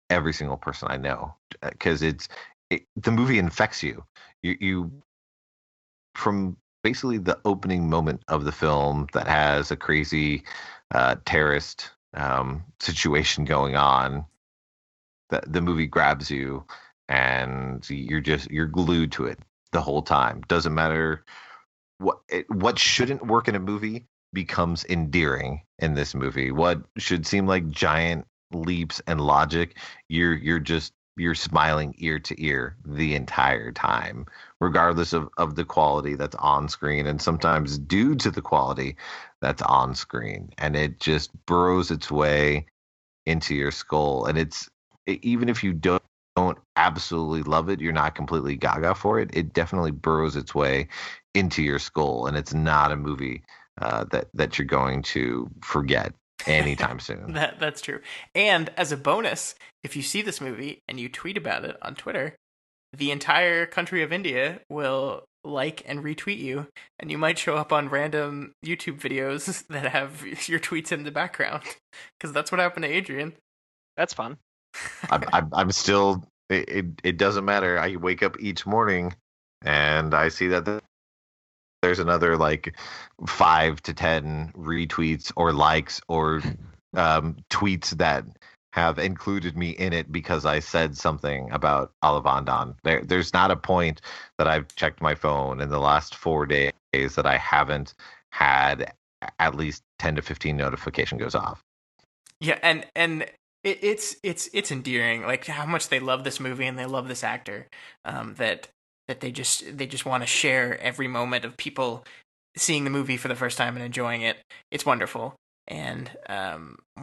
every single person I know, because the movie infects you. You from basically the opening moment of the film that has a crazy terrorist situation going on. The movie grabs you, and you're glued to it the whole time. Doesn't matter what shouldn't work in a movie becomes endearing in this movie. What should seem like giant leaps and logic, you're smiling ear to ear the entire time, regardless of the quality that's on screen, and sometimes due to the quality that's on screen, and it just burrows its way into your skull. And even if you don't absolutely love it, you're not completely gaga for it. It definitely burrows its way into your skull, and it's not a movie that you're going to forget anytime soon. That's true. And as a bonus, if you see this movie and you tweet about it on Twitter, the entire country of India will like and retweet you, and you might show up on random YouTube videos that have your tweets in the background, because that's what happened to Adrian. That's fun. I'm still. It doesn't matter. I wake up each morning and I see that there's another like 5 to 10 retweets or likes or tweets that have included me in it because I said something about Alavandan. There's not a point that I've checked my phone in the last 4 days that I haven't had at least 10 to 15 notification goes off. Yeah, and it's endearing, like how much they love this movie and they love this actor, that they just want to share every moment of people seeing the movie for the first time and enjoying it. It's wonderful. And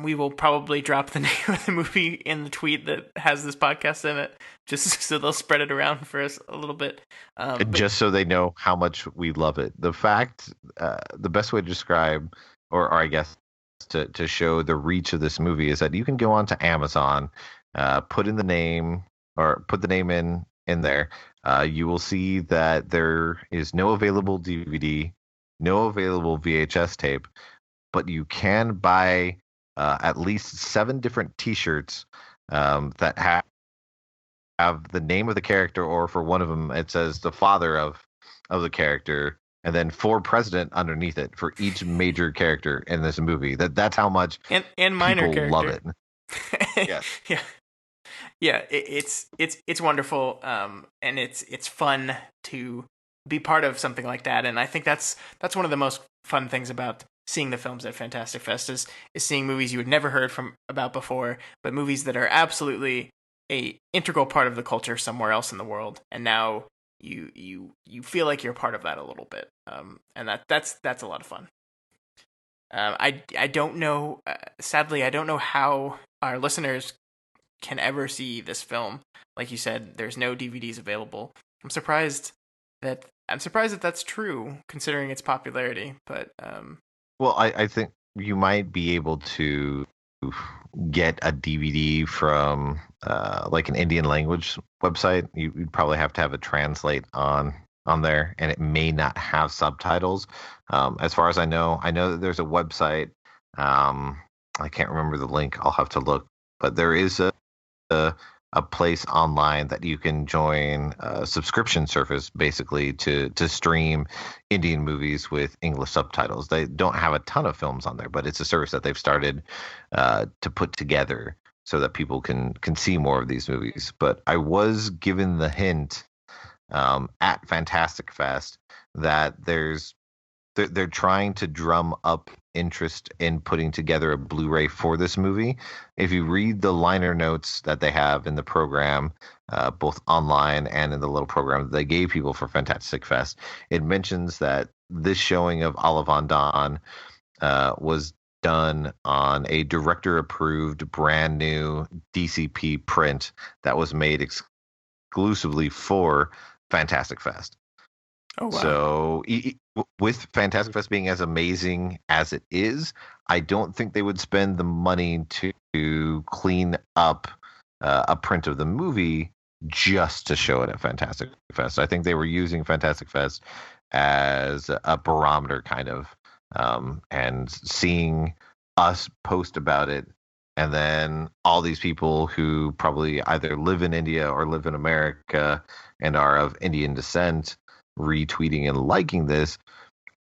we will probably drop the name of the movie in the tweet that has this podcast in it, just so they'll spread it around for us a little bit. Just so they know how much we love it. The best way to describe, or I guess to show the reach of this movie, is that you can go onto Amazon, put in the name, or put the name in there, you will see that there is no available DVD, no available VHS tape, but you can buy at least 7 different T-shirts that have the name of the character, or for one of them, it says the father of the character, and then for president underneath it for each major character in this movie. That's how much and minor people love it. character. Yes. Yeah, it's wonderful, and it's fun to be part of something like that. And I think that's one of the most fun things about seeing the films at Fantastic Fest is seeing movies you had never heard from about before, but movies that are absolutely a integral part of the culture somewhere else in the world, and now you feel like you're part of that a little bit, and that's a lot of fun. I don't know, sadly, I don't know how our listeners can ever see this film. Like you said, there's no DVDs available. I'm surprised that that's true, considering its popularity. But Well, I think you might be able to get a DVD from like an Indian language website. You'd probably have to have it translate on there, and it may not have subtitles. As far as I know that there's a website. I can't remember the link. I'll have to look, but there is a place online that you can join a subscription service basically to stream Indian movies with English subtitles. They don't have a ton of films on there, but it's a service that they've started to put together so that people can see more of these movies. But I was given the hint at Fantastic Fest that they're trying to drum up interest in putting together a Blu-ray for this movie. If you read the liner notes that they have in the program, both online and in the little program that they gave people for Fantastic Fest, it mentions that this showing of Olive on Dawn was done on a director-approved, brand new DCP print that was made exclusively for Fantastic Fest. oh wow, So with Fantastic Fest being as amazing as it is, I don't think they would spend the money to clean up a print of the movie just to show it at Fantastic Fest. I think they were using Fantastic Fest as a barometer kind of, and seeing us post about it, and then all these people who probably either live in India or live in America and are of Indian descent retweeting and liking this,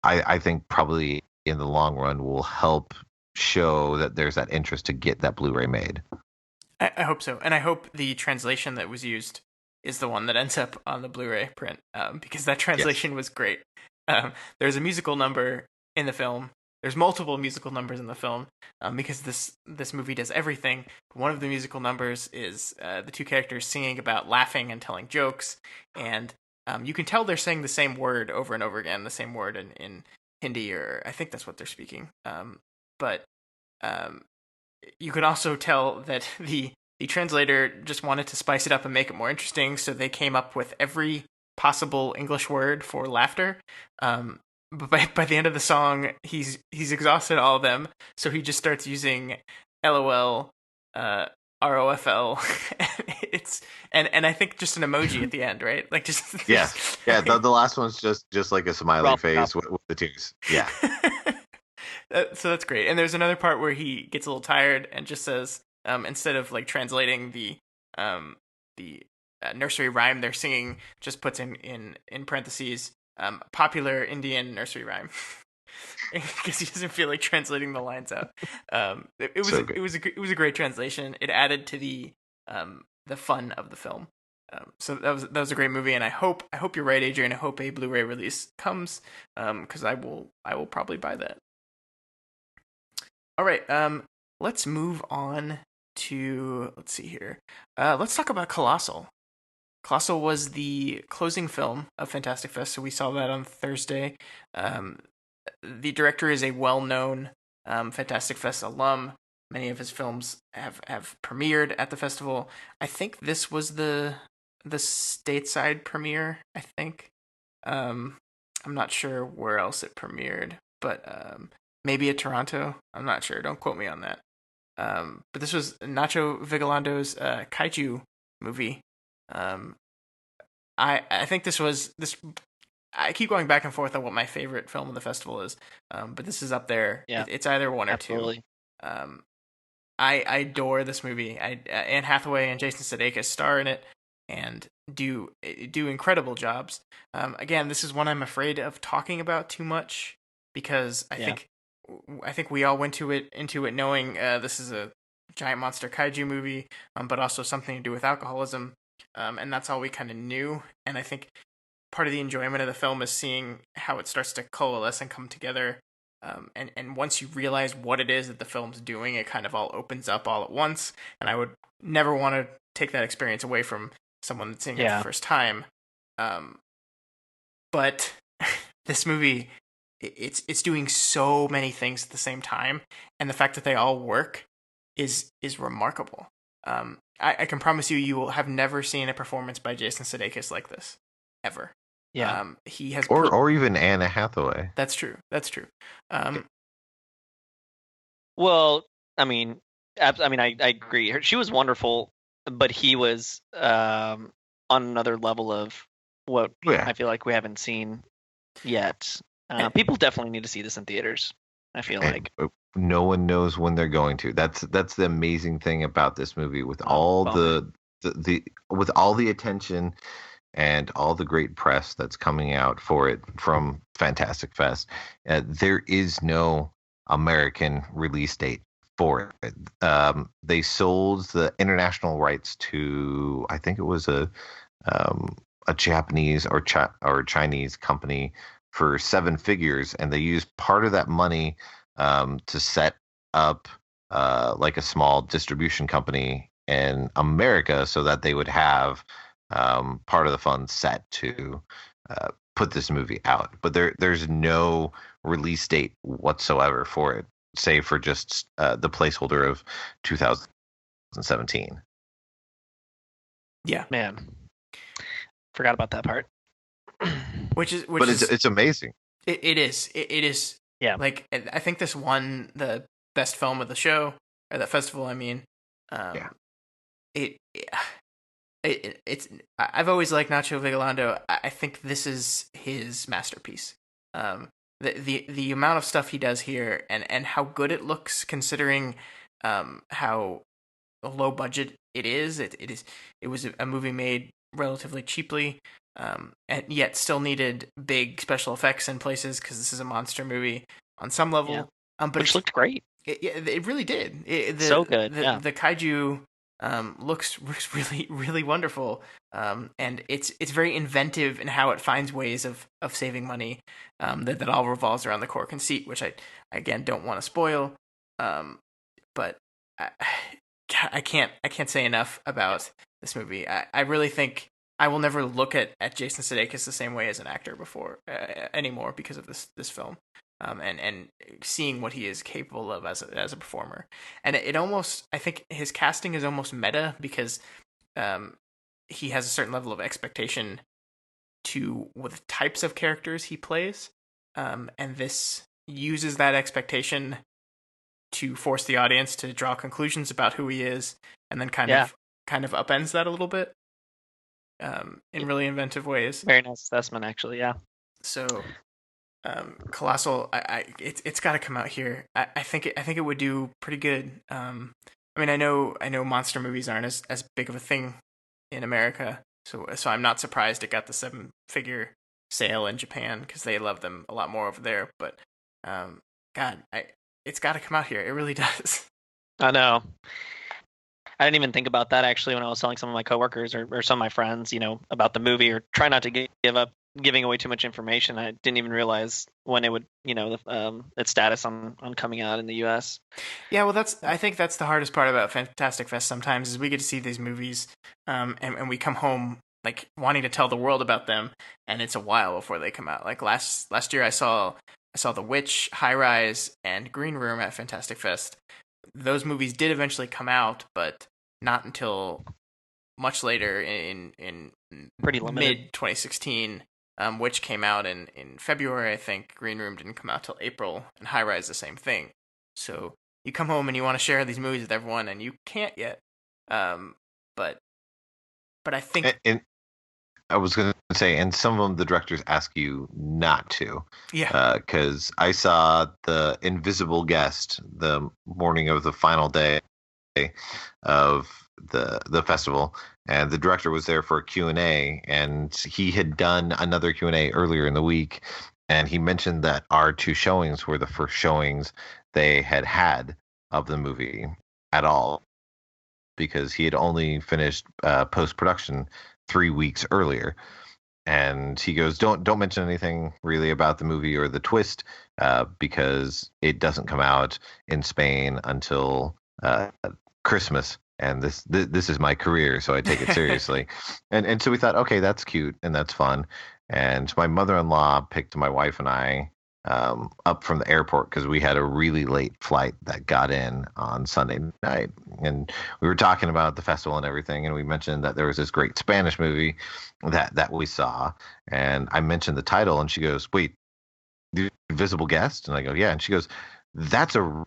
I think probably in the long run will help show that there's that interest to get that Blu-ray made. I hope so, and I hope the translation that was used is the one that ends up on the Blu-ray print, because that translation was great. There's a musical number in the film. There's multiple musical numbers in the film, because this movie does everything. One of the musical numbers is the two characters singing about laughing and telling jokes, and you can tell they're saying the same word over and over again, the same word in Hindi, or I think that's what they're speaking. But you can also tell that the translator just wanted to spice it up and make it more interesting, so they came up with every possible English word for laughter. But by the end of the song, he's exhausted all of them, so he just starts using LOL, ROFL. It's and I think just an emoji at the end, right? Like just Yeah. The last one's just like a smiley face with the tears. Yeah. So that's great. And there's another part where he gets a little tired and just says, instead of like translating the nursery rhyme they're singing, just puts in parentheses, popular Indian nursery rhyme. Because he doesn't feel like translating the lines out. It was a great translation. It added to the fun of the film. So that was a great movie, and I hope you're right, Adrian. I hope a Blu-ray release comes, because I will probably buy that. All right, let's move on to, let's see here. Let's talk about Colossal. Colossal was the closing film of Fantastic Fest, so we saw that on Thursday. The director is a well-known Fantastic Fest alum. Many of his films have premiered at the festival. I think this was the stateside premiere, I think. I'm not sure where else it premiered, but maybe at Toronto. I'm not sure. Don't quote me on that. But this was Nacho Vigalando's kaiju movie. I think this was this. I keep going back and forth on what my favorite film of the festival is, but this is up there. Yeah, It's either one or absolutely. two. I adore this movie. Anne Hathaway and Jason Sudeikis star in it and do incredible jobs. Again, this is one I'm afraid of talking about too much because I think we all went into it knowing this is a giant monster kaiju movie, but also something to do with alcoholism, and that's all we kind of knew. And I think part of the enjoyment of the film is seeing how it starts to coalesce and come together. And once you realize what it is that the film's doing, it kind of all opens up all at once. And I would never want to take that experience away from someone that's seeing it for the first time. But this movie, it's doing so many things at the same time, and the fact that they all work is remarkable. I can promise you will have never seen a performance by Jason Sudeikis like this ever. Yeah. He has or even Anne Hathaway. That's true. Well, I mean, I agree. She was wonderful, but he was on another level of what I feel like we haven't seen yet. People definitely need to see this in theaters. I feel like no one knows when they're going to. That's the amazing thing about this movie, with all the with all the attention and all the great press that's coming out for it from Fantastic Fest. There is no American release date for it. They sold the international rights to, I think it was a Japanese or Chinese company for 7 figures, and they used part of that money to set up like a small distribution company in America so that they would have part of the funds set to put this movie out. But there's no release date whatsoever for it, save for just the placeholder of 2017. Yeah, man, forgot about that part. But it's amazing. It is. Yeah. Like, I think this won the best film of the show, or the festival. I mean, it's. I've always liked Nacho Vigalondo. I think this is his masterpiece. The amount of stuff he does here, and how good it looks, considering how low budget it is. It was a movie made relatively cheaply, and yet still needed big special effects in places because this is a monster movie on some level. Yeah. But which looked great. It really did. So good. The kaiju looks really, really wonderful, and it's very inventive in how it finds ways of saving money. That all revolves around the core conceit, which I again don't want to spoil. But I can't say enough about this movie. I really think I will never look at Jason Sudeikis the same way as an actor anymore because of this film, and seeing what he is capable of as a performer. And it almost, I think his casting is almost meta because he has a certain level of expectation with types of characters he plays, and this uses that expectation to force the audience to draw conclusions about who he is, and then kind of upends that a little bit in really inventive ways. Very nice assessment, actually. Yeah. So, Colossal, it's got to come out here. I think it would do pretty good. I mean, I know monster movies aren't as big of a thing in America, so I'm not surprised it got the 7-figure sale in Japan because they love them a lot more over there. But God, it's got to come out here. It really does. I know. I didn't even think about that actually when I was telling some of my coworkers or some of my friends, about the movie, or try not to give up giving away too much information. I didn't even realize when it would, its status on coming out in the U.S. Yeah, well, I think that's the hardest part about Fantastic Fest sometimes is we get to see these movies, and we come home like wanting to tell the world about them, and it's a while before they come out. Like last year, I saw The Witch, High Rise, and Green Room at Fantastic Fest. Those movies did eventually come out, but not until much later in pretty mid 2016. Which came out in February, I think. Green Room didn't come out till April, and High Rise the same thing. So you come home and you want to share these movies with everyone, and you can't yet. But I think I was going to say, and some of them the directors ask you not to. Yeah. Because I saw The Invisible Guest the morning of the final day of the festival, and the director was there for a Q&A, and he had done another Q&A earlier in the week, and he mentioned that our two showings were the first showings they had of the movie at all, because he had only finished post-production 3 weeks earlier. And he goes, don't mention anything really about the movie or the twist, because it doesn't come out in Spain until Christmas, and this is my career, so I take it seriously. And so we thought, okay, that's cute and that's fun. And my mother-in-law picked my wife and I up from the airport because we had a really late flight that got in on Sunday night, and we were talking about the festival and everything, and we mentioned that there was this great Spanish movie that we saw, and I mentioned the title, and she goes, "Wait, The Invisible Guest?" And I go, "Yeah," and she goes, "That's a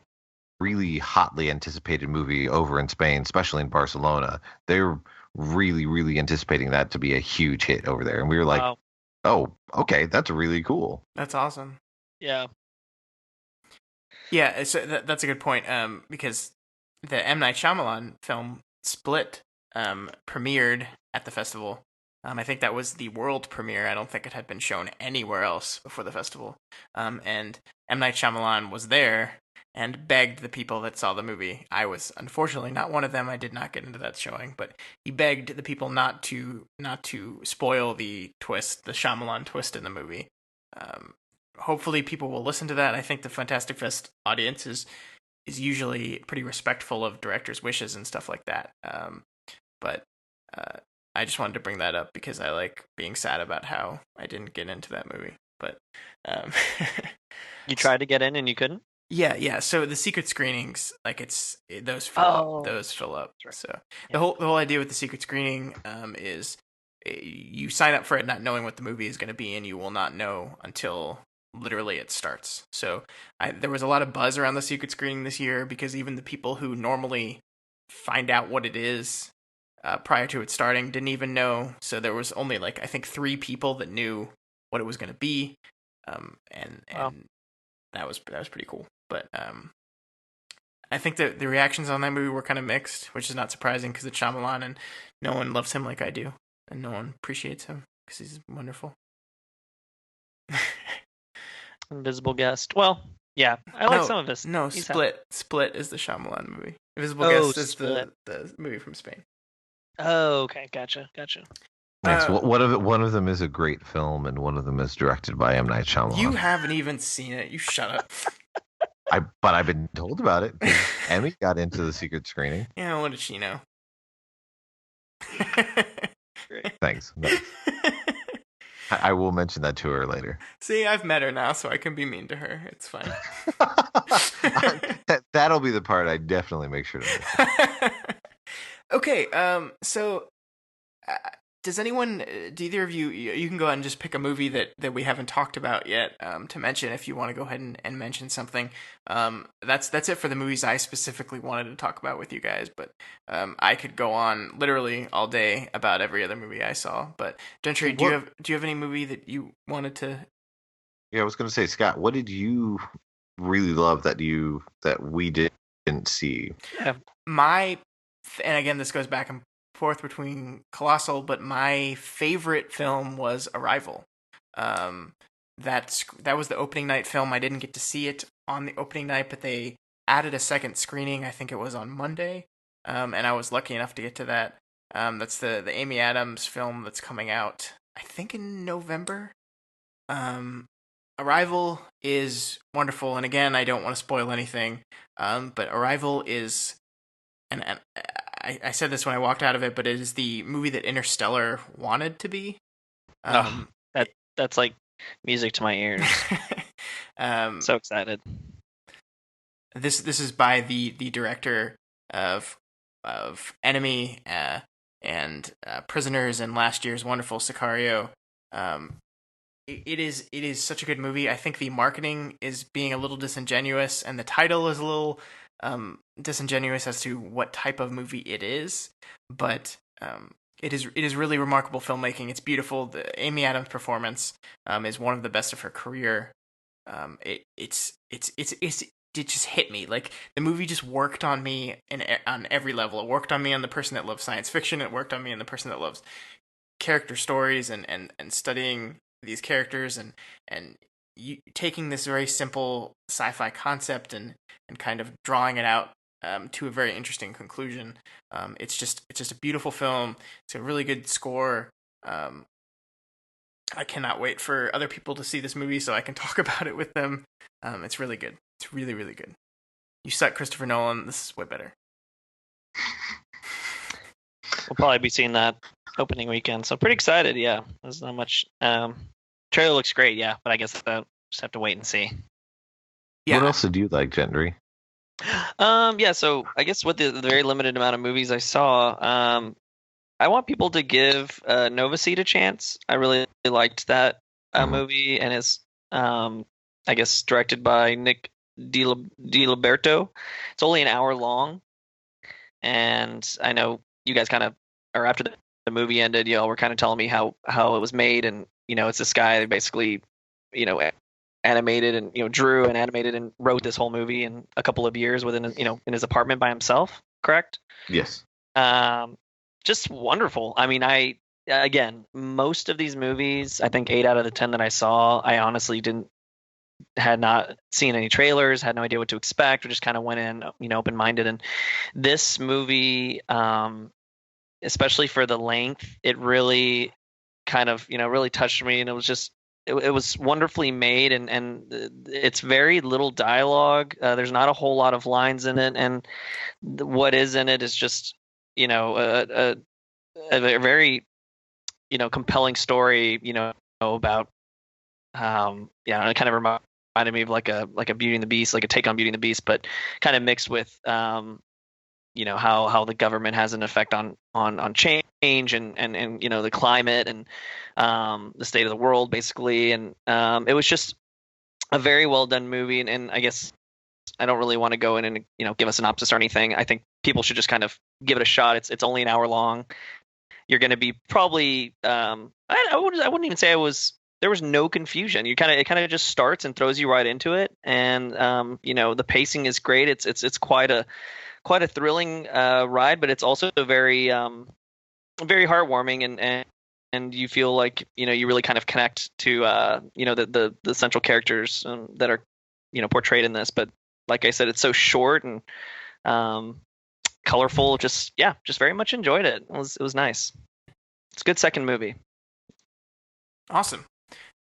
really hotly anticipated movie over in Spain, especially in Barcelona. They're really, really anticipating that to be a huge hit over there." And we were like, Wow. "Oh, okay, that's really cool." That's awesome. Yeah. Yeah, that's a good point. Because the M. Night Shyamalan film Split premiered at the festival. I think that was the world premiere. I don't think it had been shown anywhere else before the festival. And M. Night Shyamalan was there and begged the people that saw the movie. I was unfortunately not one of them. I did not get into that showing, but he begged the people not to spoil the twist, the Shyamalan twist in the movie. Hopefully people will listen to that. I think the Fantastic Fest audience is usually pretty respectful of directors' wishes and stuff like that. But I just wanted to bring that up because I like being sad about how I didn't get into that movie. But You tried to get in and you couldn't? yeah. So the secret screenings, like those fill up. Those fill up. Right. So the whole idea with the secret screening is you sign up for it not knowing what the movie is going to be, and you will not know until literally it starts. So there was a lot of buzz around the secret screening this year because even the people who normally find out what it is prior to it starting didn't even know. So there was only I think 3 people that knew what it was going to be, and that was pretty cool. But I think that the reactions on that movie were kind of mixed, which is not surprising because it's Shyamalan and no one loves him like I do, and no one appreciates him because he's wonderful. Invisible Guest. Well, yeah, I like some of this. No, Split is the Shyamalan movie. Invisible Guest is the movie from Spain. Oh, okay, gotcha. Yes, one of them is a great film, and one of them is directed by M. Night Shyamalan. You haven't even seen it. You shut up. But I've been told about it. Emmy got into the secret screening. Yeah, what did she know? Great. Thanks. I will mention that to her later. See, I've met her now, so I can be mean to her. It's fine. That'll be the part I definitely make sure to. Okay, so does anyone, do either of you can go ahead and just pick a movie that we haven't talked about yet to mention if you want to go ahead and mention something. That's it for the movies I specifically wanted to talk about with you guys, but I could go on literally all day about every other movie I saw. But Gentry, do you have any movie that you wanted to? Yeah, I was going to say, Scott, what did you really love that we didn't see? Yeah. And again, this goes back and forth between Colossal, but my favorite film was Arrival. That was the opening night film. I didn't get to see it on the opening night, but they added a second screening. I think it was on Monday, and I was lucky enough to get to that. That's the Amy Adams film that's coming out, I think, in November. Arrival is wonderful, and again, I don't want to spoil anything, but Arrival is, and I said this when I walked out of it, but it is the movie that Interstellar wanted to be. That's like music to my ears. So excited. This is by the director of Enemy and Prisoners and last year's wonderful Sicario. It is such a good movie. I think the marketing is being a little disingenuous, and the title is a little disingenuous as to what type of movie it is. But It is really remarkable filmmaking. It's beautiful. Amy Adams' performance is one of the best of her career. It just hit me. Like, the movie just worked on me on every level. It worked on me on the person that loves science fiction. It worked on me on the person that loves character stories and studying these characters and you taking this very simple sci-fi concept and kind of drawing it out to a very interesting conclusion. It's just a beautiful film. It's a really good score. I cannot wait for other people to see this movie so I can talk about it with them. It's really good. It's really, really good. You suck, Christopher Nolan. This is way better. We'll probably be seeing that opening weekend, so pretty excited. Yeah, there's not much. Trailer looks great, yeah, but I guess just have to wait and see. Yeah. What else did you like, Gentry? Yeah, so I guess with the very limited amount of movies I saw, I want people to give Nova Seed a chance. I really liked that movie, and it's I guess directed by Nick DiLiberto. It's only an hour long, and I know you guys kind of, or after the movie ended, were kind of telling me how it was made, and it's this guy that basically animated and drew and animated and wrote this whole movie in a couple of years within in his apartment by himself. Correct? Yes. Just wonderful. I mean, again, most of these movies, I think 8 out of the 10 that I saw, I honestly had not seen any trailers, had no idea what to expect, or just kind of went in, open-minded. And this movie, especially for the length, it really kind of, really touched me. And it was just, it was wonderfully made, and it's very little dialogue. There's not a whole lot of lines in it. And what is in it is just, a very, compelling story, about, it kind of reminded me of like a Beauty and the Beast, like a take on Beauty and the Beast, but kind of mixed with, how the government has an effect on change and the climate and the state of the world, basically. And it was just a very well done movie. And I guess I don't really want to go in and give a synopsis or anything. I think people should just kind of give it a shot. It's only an hour long. You're going to be probably I wouldn't even say there was no confusion. It kind of just starts and throws you right into it. And the pacing is great. It's quite a thrilling ride, but it's also very very heartwarming, and you feel like you really kind of connect to the central characters that are portrayed in this. But like I said, it's so short and colorful. Just very much enjoyed it. It was nice. It's a good second movie. Awesome.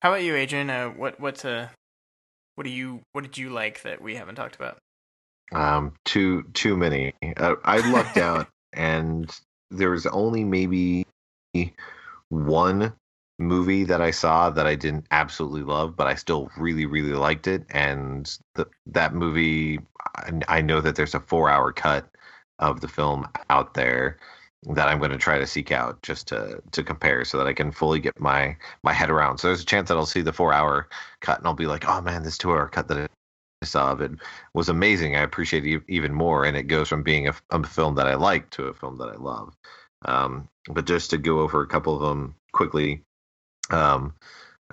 How about you, Adrian? What did you like that we haven't talked about? Too many. I lucked out, and there was only maybe one movie that I saw that I didn't absolutely love, but I still really, really liked it. And that movie, I know that there's a 4-hour cut of the film out there that I'm going to try to seek out just to compare so that I can fully get my head around. So there's a chance that I'll see the 4-hour cut and I'll be like, oh man, this 2-hour cut that I saw of it was amazing. I appreciate it even more. And it goes from being a film that I like to a film that I love. But just to go over a couple of them quickly, I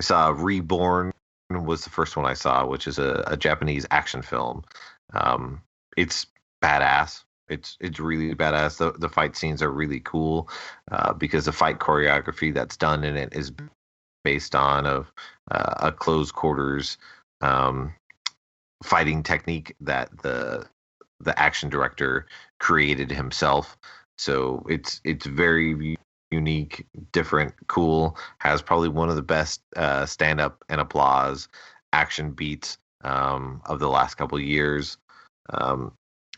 saw Reborn was the first one I saw, which is a Japanese action film. It's badass. It's really badass. The fight scenes are really cool because the fight choreography that's done in it is based on a close quarters fighting technique that the action director created himself. So it's very unique, different, cool. Has probably one of the best stand up and applause action beats of the last couple of years.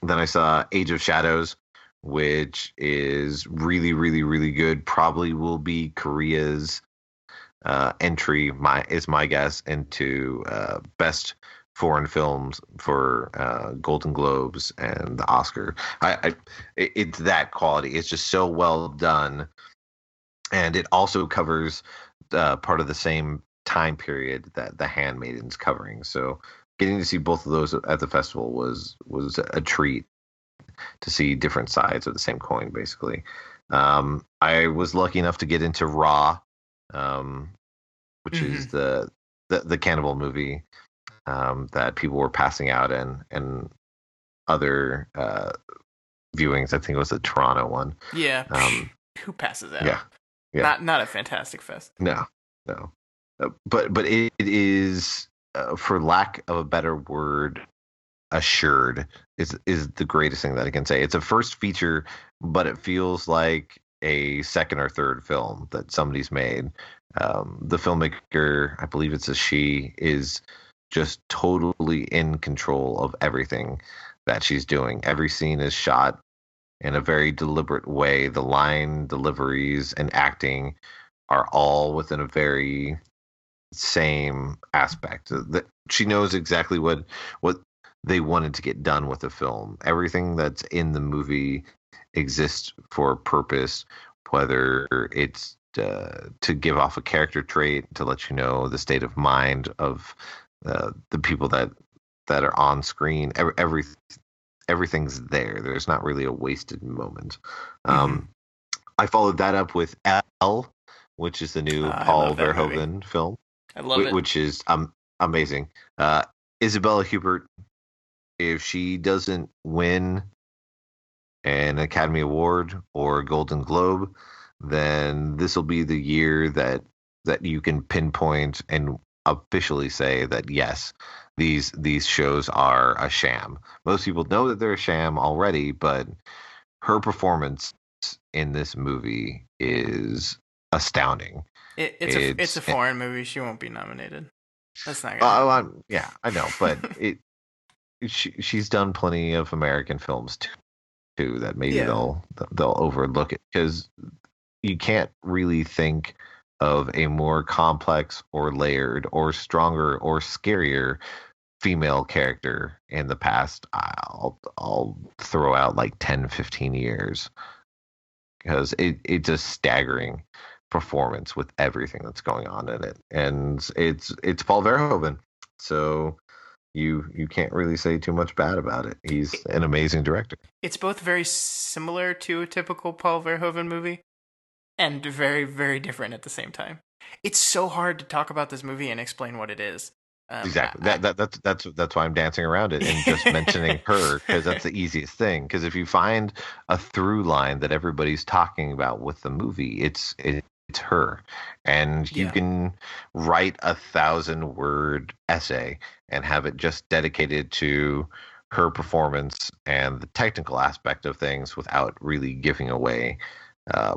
Then I saw Age of Shadows, which is really, really, really good. Probably will be Korea's entry, is my guess, into best foreign films for Golden Globes and the Oscar. It's that quality. It's just so well done, and it also covers part of the same time period that the Handmaiden's covering. So getting to see both of those at the festival was a treat to see different sides of the same coin, basically. I was lucky enough to get into Raw, um, which is Mm-hmm. the cannibal movie that people were passing out and other viewings. I think it was the Toronto one. Yeah. Um, Who passes out? yeah, yeah, Not a Fantastic Fest. no, no. But it is, for lack of a better word, assured is the greatest thing that I can say. It's a first feature, but it feels like a second or third film that somebody's made. The filmmaker, I believe it's a she, is just totally in control of everything that she's doing. Every scene is shot in a very deliberate way. The line deliveries and acting are all within a very same aspect. That she knows exactly what they wanted to get done with the film. Everything that's in the movie exists for a purpose, whether it's to give off a character trait, to let you know the state of mind of the people that are on screen. Everything's there. There's not really a wasted moment. Mm-hmm. I followed that up with Elle, which is the new I Paul love that movie. Verhoeven film, I love it. which is amazing. Isabella Huppert, if she doesn't win an Academy Award or a Golden Globe, then this will be the year that you can pinpoint and officially say that yes, these shows are a sham. Most people know that they're a sham already, but her performance in this movie is astounding. It's a foreign movie. She won't be nominated. That's not Oh, gonna happen. yeah, I know, but she's done plenty of American films too that maybe Yeah. they'll overlook it, because you can't really think of a more complex or layered or stronger or scarier female character in the past. I'll throw out like 10-15 years, because it's a staggering performance with everything that's going on in it, and it's Paul Verhoeven, so you can't really say too much bad about it. He's an amazing director. It's both very similar to a typical Paul Verhoeven movie and very, very different at the same time. It's so hard to talk about this movie and explain what it is. Exactly. That's why I'm dancing around it and just mentioning her, because that's the easiest thing. Because if you find a through line that everybody's talking about with the movie, it's her, and you Yeah. can write a 1,000-word essay and have it just dedicated to her performance and the technical aspect of things without really giving away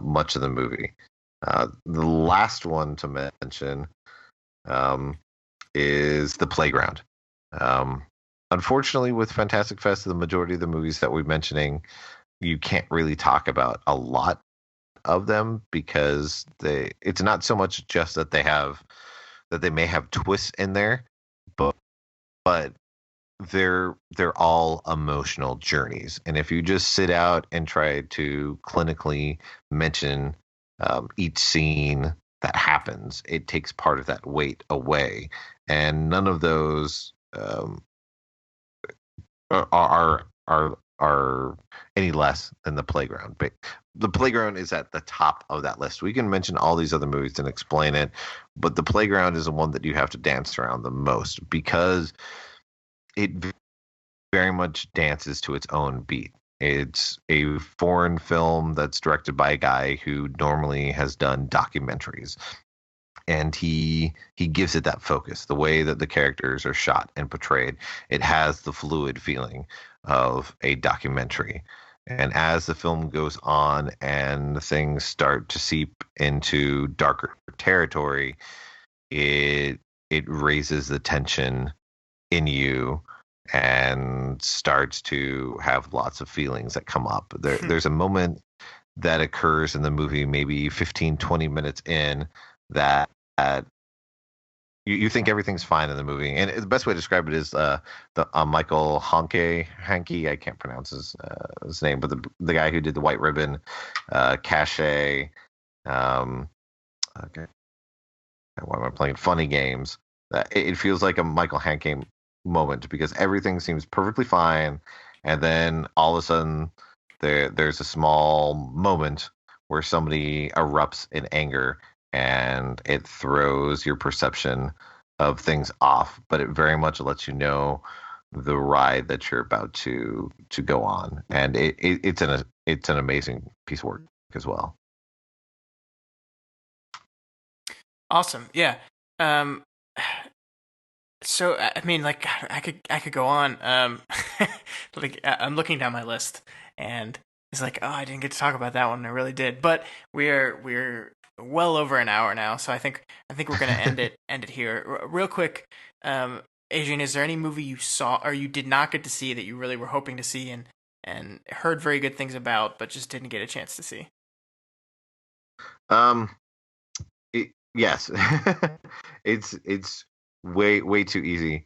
much of the movie. The last one to mention. Is The Playground. Unfortunately, with Fantastic Fest, the majority of the movies that we're mentioning, you can't really talk about a lot of them, because it's not so much just that they may have twists in there, but they're all emotional journeys. And if you just sit out and try to clinically mention each scene that happens, it takes part of that weight away, and none of those are any less than The Playground. But The Playground is at the top of that list. We can mention all these other movies and explain it, but The Playground is the one that you have to dance around the most, because it very much dances to its own beat. It's a foreign film that's directed by a guy who normally has done documentaries, and he gives it that focus. The way that the characters are shot and portrayed, it has the fluid feeling of a documentary. And as the film goes on and things start to seep into darker territory, it raises the tension in you and starts to have lots of feelings that come up. There's a moment that occurs in the movie, maybe 15-20 minutes in, that you think everything's fine in the movie. And the best way to describe it is the Michael Hanke, I can't pronounce his name, but the guy who did the White Ribbon, Cache, okay, why am I playing Funny Games? It feels like a Michael Hanke moment, because everything seems perfectly fine, and then all of a sudden there's a small moment where somebody erupts in anger and it throws your perception of things off, but it very much lets you know the ride that you're about to go on, and it's an amazing piece of work as well. Awesome. Yeah. Um, so I mean, like, I could go on. Like, I'm looking down my list, and it's like, oh, I didn't get to talk about that one. I really did, but we're well over an hour now, so I think we're gonna end it here. Real quick, Adrian, is there any movie you saw or you did not get to see that you really were hoping to see and heard very good things about, but just didn't get a chance to see? Um, yes, it's way too easy.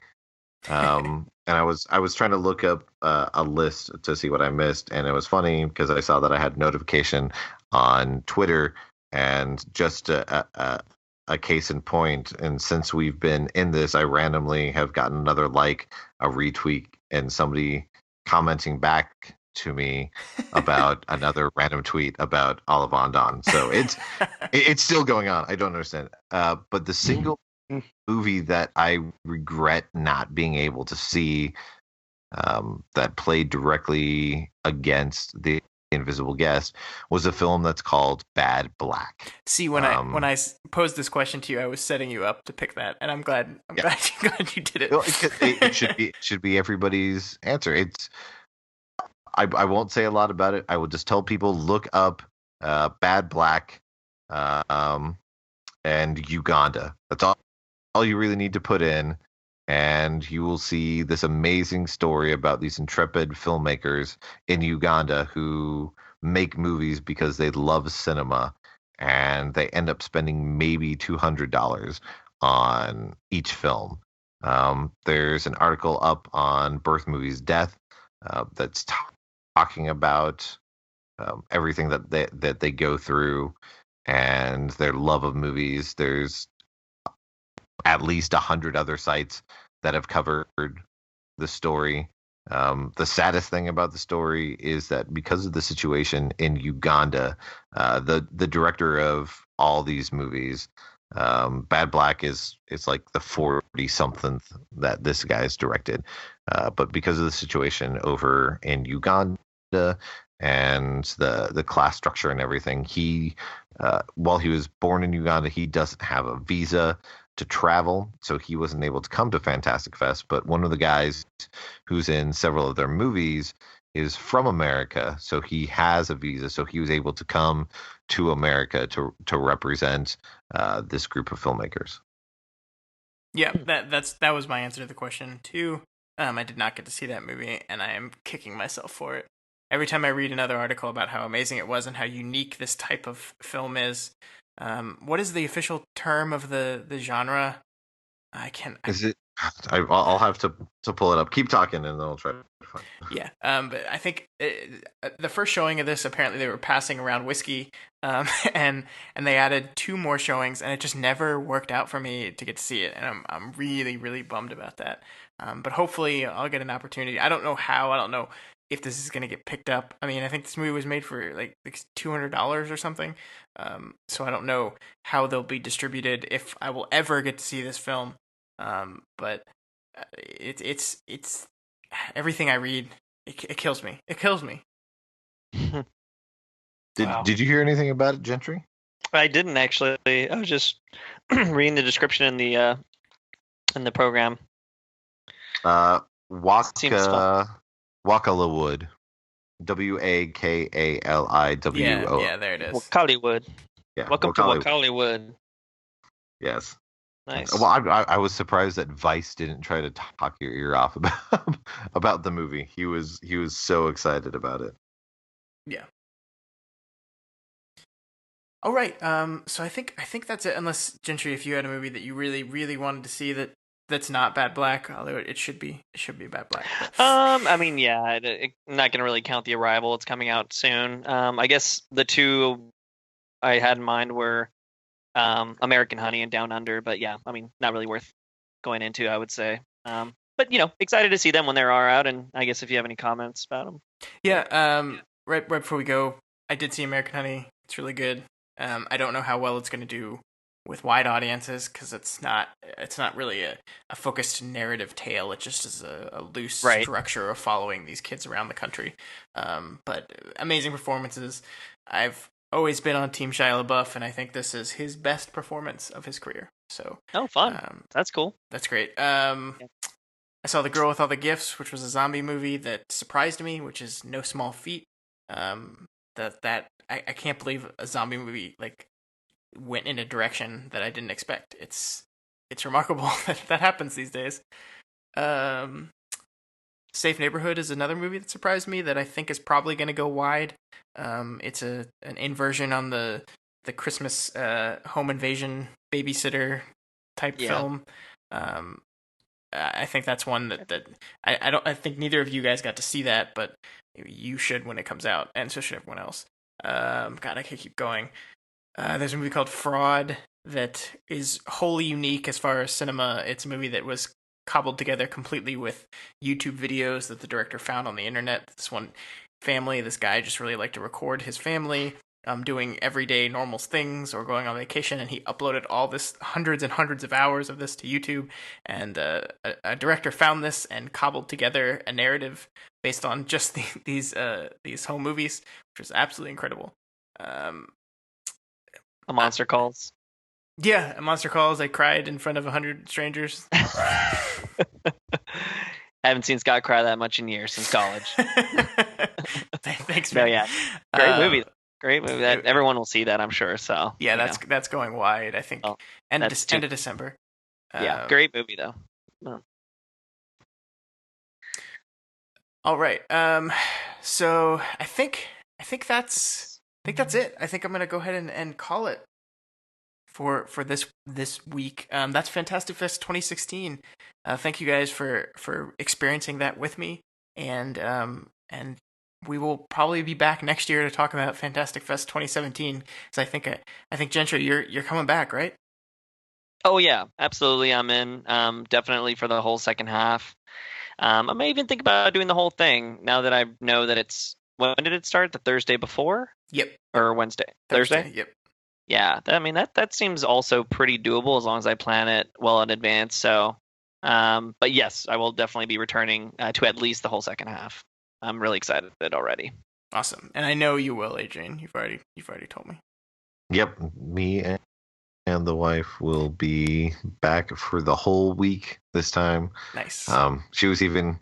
And I was trying to look up a list to see what I missed, and it was funny because I saw that I had notification on Twitter, and just a case in point. And since we've been in this, I randomly have gotten another like, a retweet, and somebody commenting back to me about another random tweet about Olive Don. So it's still going on. I don't understand. But the single movie that I regret not being able to see, that played directly against the Invisible Guest, was a film that's called Bad Black. See, when I posed this question to you, I was setting you up to pick that, and I'm glad glad you did it. Well, it should be everybody's answer. I won't say a lot about it. I will just tell people, look up Bad Black and Uganda. That's all you really need to put in, and you will see this amazing story about these intrepid filmmakers in Uganda who make movies because they love cinema, and they end up spending maybe $200 on each film. There's an article up on Birth Movies Death that's talking about everything that they go through and their love of movies. There's at least 100 other sites that have covered the story. The saddest thing about the story is that because of the situation in Uganda, the director of all these movies, Bad Black is like the 40 something that this guy's directed, but because of the situation over in Uganda and the class structure and everything, he while he was born in Uganda, he doesn't have a visa to travel, so he wasn't able to come to Fantastic Fest. But one of the guys who's in several of their movies is from America, so he has a visa, so he was able to come to America to represent this group of filmmakers. Yeah, that was my answer to the question too. I did not get to see that movie, and I am kicking myself for it. Every time I read another article about how amazing it was and how unique this type of film is, what is the official term of the genre? I can't. Is it? I'll have to pull it up. Keep talking, and then I'll try to find it. Yeah, but I think the first showing of this, apparently they were passing around whiskey, and they added 2 more showings, and it just never worked out for me to get to see it, and I'm really, really bummed about that. But hopefully I'll get an opportunity. I don't know how. I don't know if this is gonna get picked up. I mean, I think this movie was made for like $200 or something. So I don't know how they'll be distributed, if I will ever get to see this film. But it's everything I read, it kills me. It kills me. Did you hear anything about it, Gentry? I didn't actually. I was just reading the description in the program. Wakaliwood. Wakaliwood. Yeah, there it is. Wakaliwood. Yeah, Welcome to Wakaliwood. Yes. Nice. Well, I was surprised that Vice didn't try to talk your ear off about the movie. He was so excited about it. Yeah. All right. So I think that's it. Unless, Gentry, if you had a movie that you really, really wanted to see that's not Bad Black, although it should be Bad Black. But... I mean, yeah, I'm not gonna really count The Arrival. It's coming out soon. I guess the 2 I had in mind were American Honey and Down Under, but yeah, I mean, not really worth going into, I would say. But excited to see them when they are out, and I guess if you have any comments about them. Yeah. Right before we go, I did see American Honey It's really good. I don't know how well it's going to do with wide audiences because it's not really a focused narrative tale. It just is a loose structure of following these kids around the country. But amazing performances. I've always been on Team Shia LaBeouf, and I think this is his best performance of his career. So fun. That's cool. That's great. I saw The Girl with All the Gifts, which was a zombie movie that surprised me, which is no small feat. I can't believe a zombie movie like went in a direction that I didn't expect. It's remarkable that happens these days. Safe Neighborhood is another movie that surprised me that I think is probably going to go wide. It's an inversion on the Christmas home invasion babysitter type film. I think that's one that I think neither of you guys got to see that, but you should when it comes out, and so should everyone else. God, I could keep going. There's a movie called Fraud that is wholly unique as far as cinema. It's a movie that was cobbled together completely with YouTube videos that the director found on the internet. This guy just really liked to record his family doing everyday normal things or going on vacation, and he uploaded all this hundreds and hundreds of hours of this to YouTube, and a director found this and cobbled together a narrative based on just these home movies, which was absolutely incredible. A Monster Calls. Yeah, A Monster Calls. I cried in front of 100 strangers. Haven't seen Scott cry that much in years, since college. Thanks, man. No, yeah. Great movie. Great movie. Everyone will see that, I'm sure. So yeah, that's going wide, I think. End of December. Yeah, great movie though. Oh. All right. So I think that's it. I think I'm gonna go ahead and call it for this week. That's Fantastic Fest 2016. Thank you guys for experiencing that with me, and we will probably be back next year to talk about Fantastic Fest 2017. So I think Gentry, you're coming back, right? Oh yeah, absolutely. I'm in. Definitely for the whole second half. I may even think about doing the whole thing now that I know that it's. When did it start? The Thursday before? Yep. Or Wednesday? Thursday? Yep. Yeah, that seems also pretty doable as long as I plan it well in advance. So, but yes, I will definitely be returning to at least the whole second half. I'm really excited already. Awesome, and I know you will, Adrian. You've already told me. Yep, me and the wife will be back for the whole week this time. Nice. She was even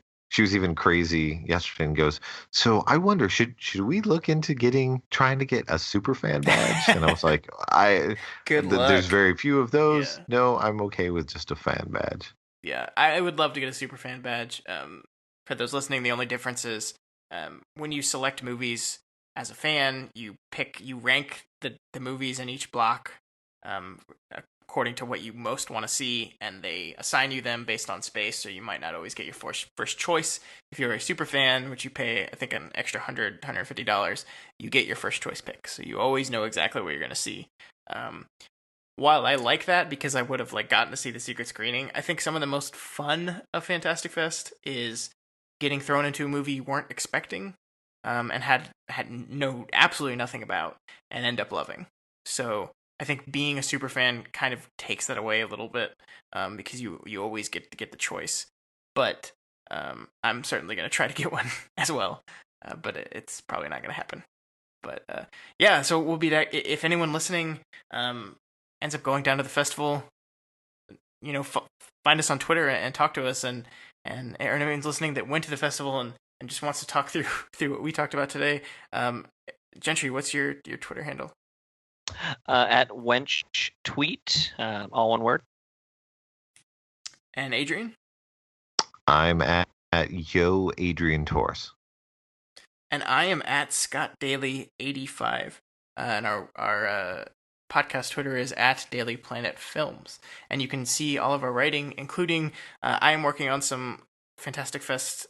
crazy yesterday and goes, so I wonder, should we look into trying to get a super fan badge? And I was like, Good luck. There's very few of those. Yeah. No, I'm okay with just a fan badge. Yeah, I would love to get a super fan badge. For those listening, the only difference is when you select movies as a fan, you rank the movies in each block according to what you most want to see, and they assign you them based on space, so you might not always get your first choice. If you're a super fan, which you pay, I think, an extra $150, you get your first choice pick, so you always know exactly what you're going to see. While I like that because I would have gotten to see the secret screening, I think some of the most fun of Fantastic Fest is getting thrown into a movie you weren't expecting, and had absolutely nothing about, and end up loving. So I think being a super fan kind of takes that away a little bit, because you always get to get the choice. But I'm certainly going to try to get one as well, but it's probably not going to happen. But yeah, so we'll be there. If anyone listening ends up going down to the festival, find us on Twitter and talk to us, and anyone's listening that went to the festival and just wants to talk through what we talked about today. Gentry, what's your Twitter handle? At Wench Tweet, all one word. And Adrian? I'm at Yo Adrian Torres. And I am at Scott Daly 85. And our podcast Twitter is at Daily Planet Films. And you can see all of our writing, including I am working on some Fantastic Fest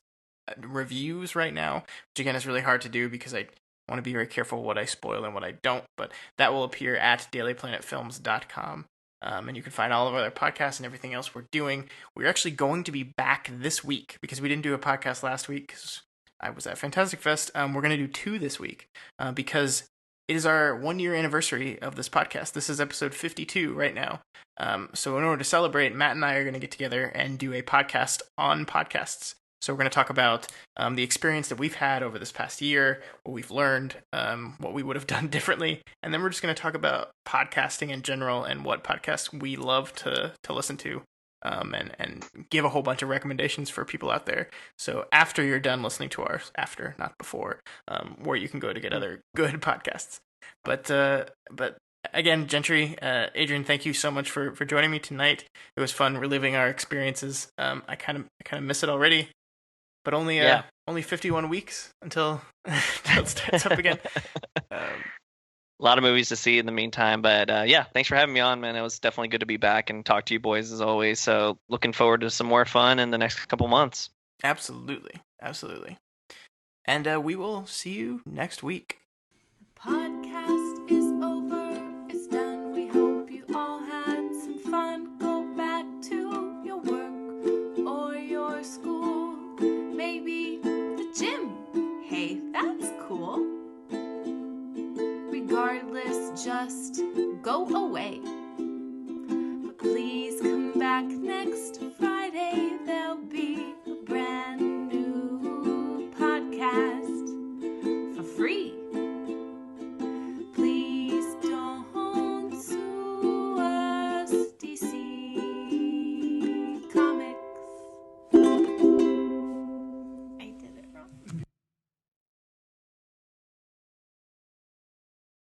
reviews right now, which again is really hard to do because I want to be very careful what I spoil and what I don't, but that will appear at dailyplanetfilms.com. And you can find all of our other podcasts and everything else we're doing. We're actually going to be back this week because we didn't do a podcast last week because I was at Fantastic Fest. We're going to do 2 this week because it is our 1 year anniversary of this podcast. This is episode 52 right now. So in order to celebrate, Matt and I are going to get together and do a podcast on podcasts. So we're going to talk about the experience that we've had over this past year, what we've learned, what we would have done differently, and then we're just going to talk about podcasting in general and what podcasts we love to listen to, and give a whole bunch of recommendations for people out there. So after you're done listening to ours, after, not before, where you can go to get other good podcasts. But again, Gentry, Adrian, thank you so much for joining me tonight. It was fun reliving our experiences. I kind of miss it already. But only 51 weeks until it starts up again. A lot of movies to see in the meantime. But thanks for having me on, man. It was definitely good to be back and talk to you boys as always. So looking forward to some more fun in the next couple months. Absolutely. And we will see you next week. The podcast is over. It's done. We hope you all had some fun. Go back to your work or your school. Maybe the gym. Hey, that's cool. Regardless, just go away. But please come back next Friday.